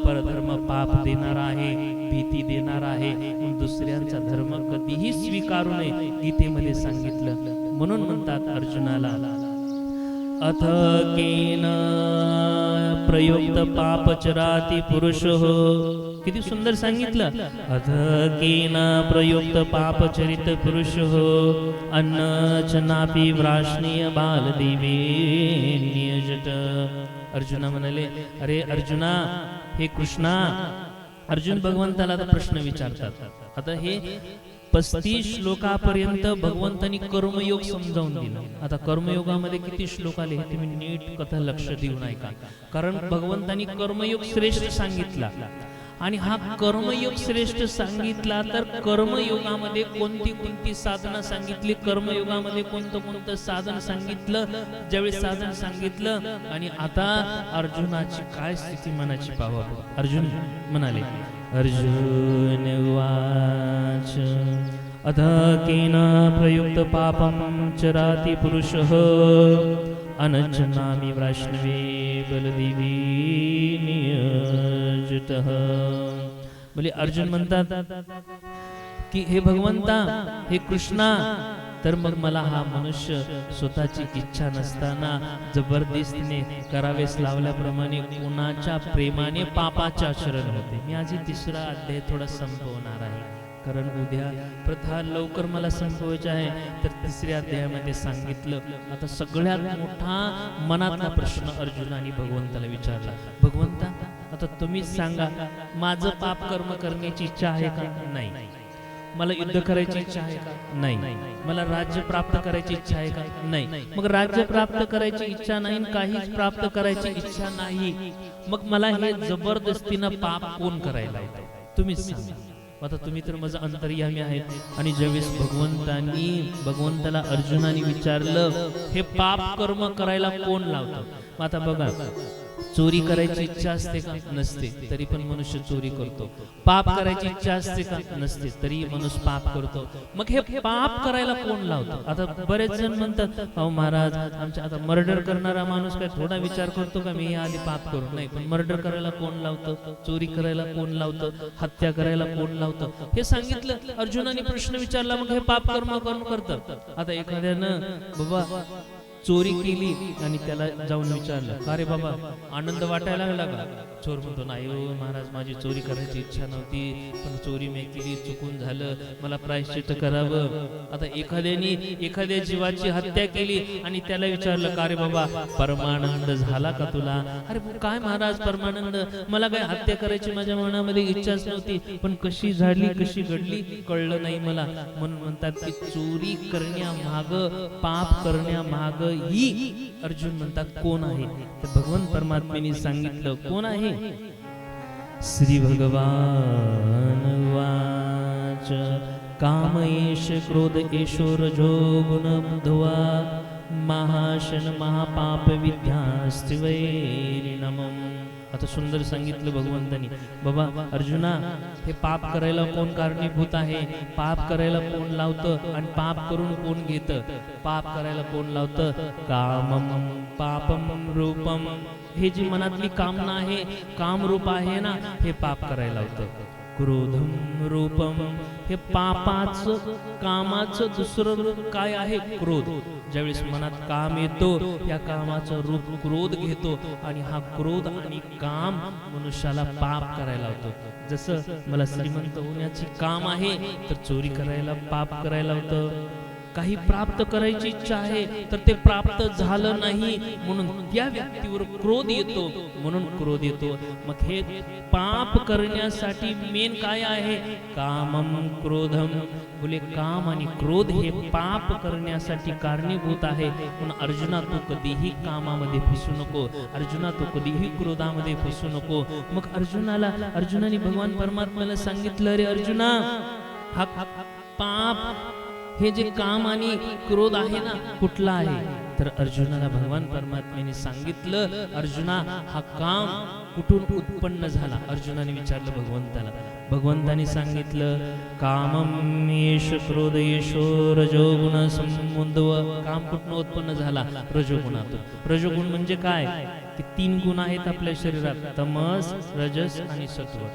परधर्म पाप देणार आहे, भीती देणार आहे. दुसऱ्यांचा धर्म कधीही स्वीकारू नये, गीतेमध्ये सांगितलं. म्हणून म्हणतात अर्जुनाला, अथ केन प्रयुक्त पापचराति पुरुषः. किती सुंदर सांगितलं. अथ केन प्रयुक्त पापचरित पुरुषः अन्नचनापि व्राष्णीय बालदेवे नियजत. अर्जुना म्हणाले, अरे अर्जुना, हे कृष्णा. अर्जुन भगवंताला आता प्रश्न विचारतात. आता हे 35 श्लोकापर्यंत भगवंतांनी कर्मयोग समजावून दिला. आता कर्मयोगामध्ये किती श्लोक आले हे तुम्ही नीट कथा लक्ष देऊन ऐका. कारण भगवंतांनी कर्मयोग श्रेष्ठ सांगितला आणि हा कर्मयोग श्रेष्ठ सांगितला तर कर्मयोगामध्ये कोणती कोणती साधना सांगितली, कर्मयोगामध्ये कोणतं कोणतं साधन सांगितलं. ज्यावेळी साधन सांगितलं आणि आता अर्जुनाची काय स्थिती मनाची पाहावा. अर्जुन म्हणाले, अर्जुन वाच अथ केन प्रयुक्त पापं चराति पुरुषः अनचनामि वैष्णवे बलदेवी नियजितः. बोले अर्जुन म्हणतात की हे भगवंता, हे कृष्णा, तर मग मला हा मनुष्य स्वतःची इच्छा नसताना जबरदस्तीने करावेस लावल्याप्रमाणे कोणाच्या प्रेमाने पापाचे आचरण होते. मी आज तिसरा अध्याय थोडा संपवणार आहे, कारण उद्या प्रथा लवकर मला संपवायची आहे. तर तिसऱ्या अध्यायामध्ये सांगितलं. आता सगळ्यात मोठा मनातला प्रश्न अर्जुनाने भगवंताला विचारला, भगवंता आता तुम्हीच सांगा, माझं पाप कर्म करण्याची इच्छा आहे का? नाही. मला युद्ध करायची इच्छा आहे का? नाही. मला राज्य प्राप्त करायची इच्छा आहे का? नाही. मग राज्य प्राप्त करायची इच्छा नाही, काहीच प्राप्त करायची इच्छा नाही, मग मला हे जबरदस्तीनं पाप कोण करायला येतं? तुम्हीच सांगा. आता तुम्ही तर माझं अंतर्यामी आहेत. आणि ज्यावेळेस भगवंताला अर्जुनाने विचारलं, हे पाप कर्म करायला कोण लावतं? मग आता बघा, चोरी करायची इच्छा असते का? नसते, तरी पण मनुष्य चोरी करतो. पाप करायची इच्छा असते का? नसते, तरी मनुष्य पाप करतो. मग हे पाप करायला कोण लावतो? आता बरेच जण म्हणतात, अहो महाराज, आमच्या आता मर्डर करणारा माणूस काय थोडा विचार करतो का मी आधी पाप करू? नाही. पण मर्डर करायला कोण लावतं? चोरी करायला कोण लावतं? हत्या करायला कोण लावतं? हे सांगितलं. अर्जुनाने प्रश्न विचारला, मग हे पाप कर्म कोण करतं? आता एखाद्यानं बाबा चोरी केली आणि त्याला जाऊन विचारलं, का रे बाबा आनंद वाटायला लागला का? चोर म्हणतो, नाही हो महाराज, माझी चोरी करायची इच्छा नव्हती, पण चोरी मी केली, चुकून झालं, मला प्रायश्चित्त करावं. आता एखाद्याने एखाद्या जीवाची हत्या केली आणि त्याला विचारलं, का रे बाबा परमानंद झाला का तुला? अरे काय महाराज परमानंद, मला काय हत्या करायची माझ्या मनामध्ये इच्छाच नव्हती, पण कशी झाली, कशी घडली कळलं नाही मला. म्हणून म्हणतात की चोरी करण्यामाग, पाप करण्यामाग ही अर्जुन म्हणतात कोण आहे? तर भगवान परमात्म्याने सांगितलं कोण आहे. श्री भगवान वाच काम एष क्रोध एषो रजो गुण बुद्ध्वा महाशन महापाप विद्यास्ति वैरिणमम्. आता सुंदर सांगितलं भगवंतानी, बाबा अर्जुना, हे पाप करायला कोण कारणीभूत आहे? पाप करायला कोण लावतं आणि पाप करून कोण घेतं? पाप करायला कोण लावतं? कामम पापम रूपम. हे जी मनातली कामना आहे, काम रूप आहे ना, हे पाप करायला लावतं. क्रोधम रूपम, हे पापाचं कामाचं दुसरं रूप काय आहे? क्रोध. ज्यावेळेस मनात काम येतो, या कामाचं रूप क्रोध घेतो आणि हा क्रोध आणि काम मनुष्याला पाप करायला लावतो. जसं मला श्रीमंत होण्याची काम आहे तर चोरी करायला, पाप करायला होतं. काही प्राप्त करायची इच्छा आहे तर ते प्राप्त झालं नाही म्हणून त्या व्यक्तीवर क्रोध येतो, म्हणून क्रोध येतो. मग हे पाप करण्यासाठी मेन काय आहे? कामम क्रोधम. बोले काम आणि क्रोध हे पाप करण्यासाठी कारणीभूत आहे. म्हणून अर्जुना तू कधीही कामामध्ये फसू नको, अर्जुना तू कधीही क्रोधामध्ये फसू नको. मग अर्जुनाने भगवान परमात्म्याला सांगितलं, रे अर्जुना, हा पाप हे जे काम आणि क्रोध आहे ना, कुठला आहे? तर अर्जुनाला भगवान परमात्म्याने सांगितलं, अर्जुना हा काम कुठून उत्पन्न झाला? अर्जुनाने विचारलं भगवंताला. भगवंताने सांगितलं, कामम येष क्रोध येशो रजोगुण समुद्व. काम कुठून उत्पन्न झाला? रजोगुणातून. रजोगुण म्हणजे काय? की 3 गुण आहेत आपल्या शरीरात, तमस, रजस आणि सत्व.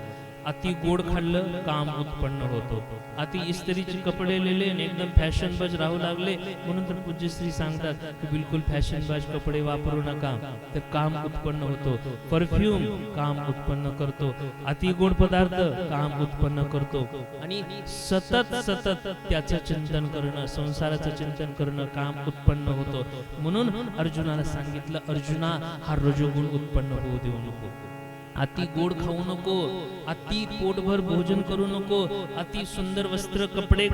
अति गोड खाल्लं, काम उत्पन्न होतो. अति इस्त्रीचे कपडे लिहिले आणि एकदम फॅशनबाज राहू लागले, म्हणून तर पूज्यश्री सांगतात की बिलकुल फॅशनबाज कपडे वापरू नका, तर काम उत्पन्न होतो. परफ्यूम काम उत्पन्न करतो, अति गोड पदार्थ काम उत्पन्न करतो. आणि सतत त्याचं चिंतन करणं, संसाराचं चिंतन करणं काम उत्पन्न होतो. म्हणून अर्जुनाला सांगितलं, अर्जुना हा रजोगुण उत्पन्न होऊ देऊ नको. अति गोड खाऊ नको, अति पोटभर भोजन करू नको, अति सुंदर वस्त्र कपडे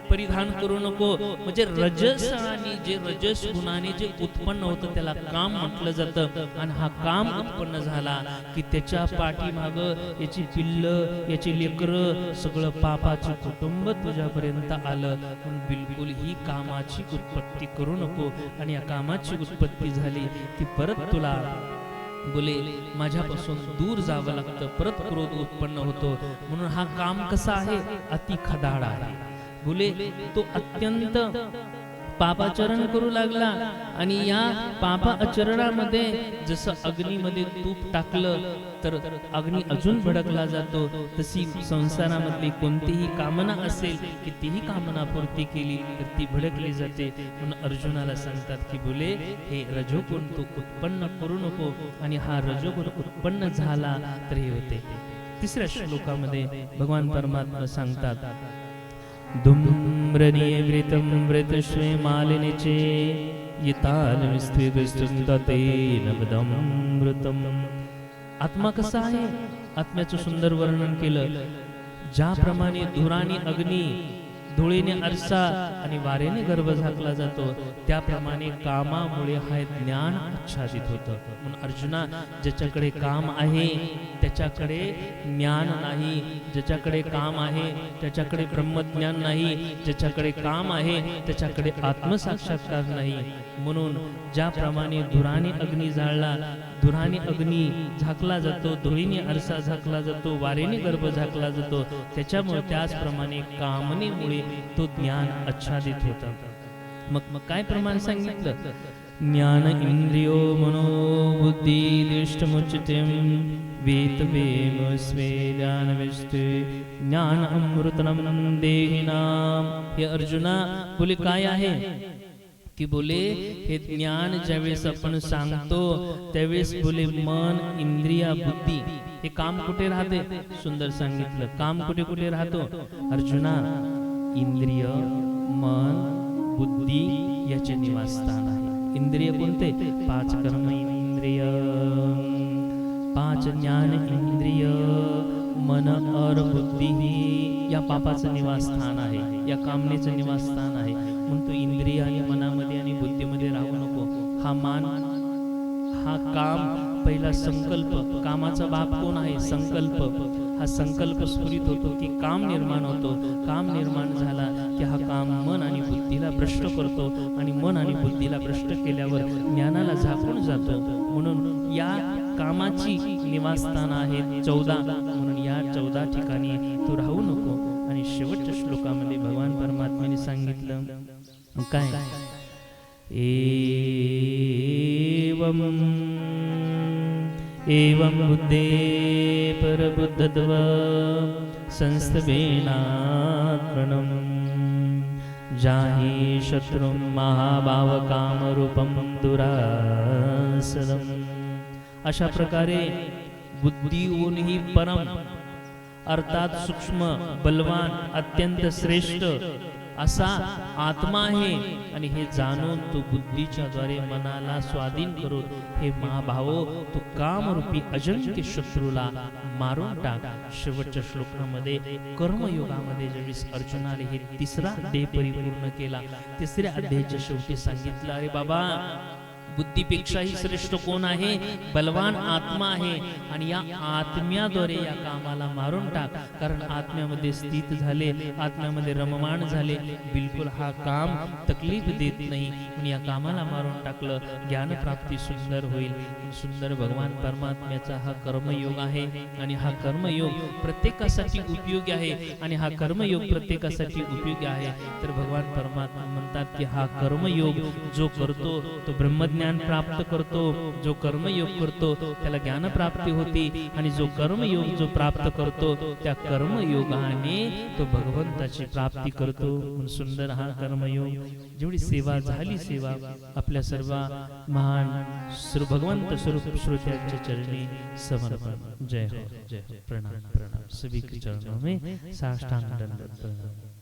परिधान करू नको. म्हणजे रजस आणि जे रजस गुणाने जे उत्पन्न होतं त्याला काम म्हटलं जातं. आणि हा काम उत्पन्न झाला की त्याच्या पाठीमाग याची पिल्लं, याची लेकरं, सगळं पापाचं कुटुंब तुझ्यापर्यंत आलं. म्हणून बिलकुल ही कामाची उत्पत्ती करू नको. आणि या कामाची उत्पत्ती झाली की परत तुला बोले माझ्यापासून दूर जावं लागतं, परत क्रोध उत्पन्न होतो. म्हणून हा काम कसा आहे? अति खदाड आहे. बोले तो अत्यंत पापाचरण करू लागला. आणि या पापाचरणामध्ये जसं अग्नीमध्ये तूप टाकलं तर अग्नी अजून भडकला जातो, तशी संसारामधली कोणतीही कामना असेल की तीही कामना पूर्ती केली तर ती भडकली जाते. म्हणून अर्जुनाला सांगतात की बोले हे रजोगुण तू उत्पन्न करू नको. आणि हा रजोगुण उत्पन्न झाला तर हे होते. 3ऱ्या श्लोकामध्ये भगवान परमात्मा सांगतात, धूम्रनिवृतं व्रतश्वे मालिनीचे येतालमिस्त्रीदस्ततेनवदमृतम्. आत्मा कसा आहे? आत्म्याचं सुंदर वर्णन केलं. ज्याप्रमाणे धुराने अग्नी, धुळीने आरसा आणि वाऱ्याने गर्भ झाकला जातो, त्याप्रमाणे कामामुळे हा ज्ञान आच्छादित होतं. म्हणून अर्जुना, ज्याच्याकडे काम आहे त्याच्याकडे ज्ञान नाही, ज्याच्याकडे काम आहे त्याच्याकडे ब्रह्मज्ञान नाही, ज्याच्याकडे काम आहे त्याच्याकडे आत्मसाक्षात्कार नाही. म्हणून ज्याप्रमाणे धुराने अग्नी जाळला, धुराने अग्नी झाकला जातो, धुळीने आरसा झाकला जातो, वारेने गर्भ झाकला जातो, त्याच्यामुळे त्याचप्रमाणे कामनेमुळे तो ज्ञान आच्छादित होता. मग काय प्रमाण सांगितलं? ज्ञान इंद्रियो मनोबुद्धी दृष्टमुच्यतेम वेतवेमस्वे ज्ञानविष्टे ज्ञान अमृतनम देहिनाम. हे अर्जुना, बोले काय आहे की बोले हे ज्ञान ज्यावेळेस आपण सांगतो त्यावेळेस बोले मन, इंद्रिया, बुद्धी हे काम कुठे राहते? सुंदर सांगितलं. काम कुठे कुठे राहतो अर्जुना? इंद्रिय, मन, बुद्धी याचे निवासस्थान आहे. इंद्रिय कोणते? 5 कर्म इंद्रिय, 5 ज्ञान इंद्रिय, मन और बुद्धी या पापाचं निवासस्थान आहे, या कामनेचं निवासस्थान आहे. म्हणून तू इंद्रिय आणि मनामध्ये आणि बुद्धीमध्ये राहू नको. हा मान, हा काम, पहिला संकल्प. कामाचा बाप कोण आहे? संकल्प. हा संकल्प स्फुरित होतो की काम निर्माण होतो. काम निर्माण झाला की हा काम मन आणि बुद्धीला भ्रष्ट करतो आणि मन आणि बुद्धीला भ्रष्ट केल्यावर ज्ञानाला झाकून जातो. म्हणून या कामाची निवासस्थान आहेत 14. म्हणून या 14 ठिकाणी तू राहू नको. आणि शेवटच्या श्लोकामध्ये भगवान परमात्म्याने सांगितलं काय? एवं बुद्धे परबुद्धत्व संस्थवेनात्मनं जाहि शत्रुं महाभावकामरूपं दुरासदम्. अशा प्रकारे बुद्धीहूनही परम अर्थात सूक्ष्म, बलवान, अत्यंत श्रेष्ठ असा आत्मा आहे आणि हे जाणून तू बुद्धीच्या द्वारे मनाला स्वाधीन करून हे महाभावो तू कामरूपी अजंक्य शत्रूला मारून टाक. शेवटच्या श्लोकामध्ये कर्मयोगामध्ये ज्यावेळेस अर्जुनाने हे तिसरा अध्याय परिपूर्ण केला, तिसऱ्या अध्यायाच्या शेवटी सांगितलं, अरे बाबा, बुद्धीपेक्षाही श्रेष्ठ कोण आहे? बलवान आत्मा आहे. आणि या आत्म्याद्वारे या कामाला मारून टाक. कारण आत्म्यामध्ये स्थित झाले, आत्म्यामध्ये रममाण झाले, बिलकुल हा काम तकलीफ देत नाही. म्हणून या कामाला मारून टाकलं, ज्ञानप्राप्ती सुंदर होईल. सुंदर भगवान परमात्म्याचा हा कर्मयोग आहे आणि हा कर्मयोग प्रत्येकासाठी उपयोगी आहे. आणि हा कर्मयोग प्रत्येकासाठी उपयोगी आहे. तर भगवान परमात्मा म्हणतात की हा कर्मयोग जो करतो तो ब्रह्मज्ञान प्राप्त करतो. जो कर्मयोग करतो त्याला ज्ञान प्राप्ती होती. आणि जो कर्मयोग जो प्राप्त करतो त्या कर्मयोगाने तो भगवंताची प्राप्ती करतो. सुंदर हा कर्मयोग. जेवढी सेवा झाली, सेवा आपल्या सर्व महान भगवंत स्वरूप श्रोत्यांच्या चरणी समर्पण. जय हो, जय हो. प्रणाम, प्रणाम. सभी के चरणों में साष्टांग दंडवत प्रणाम.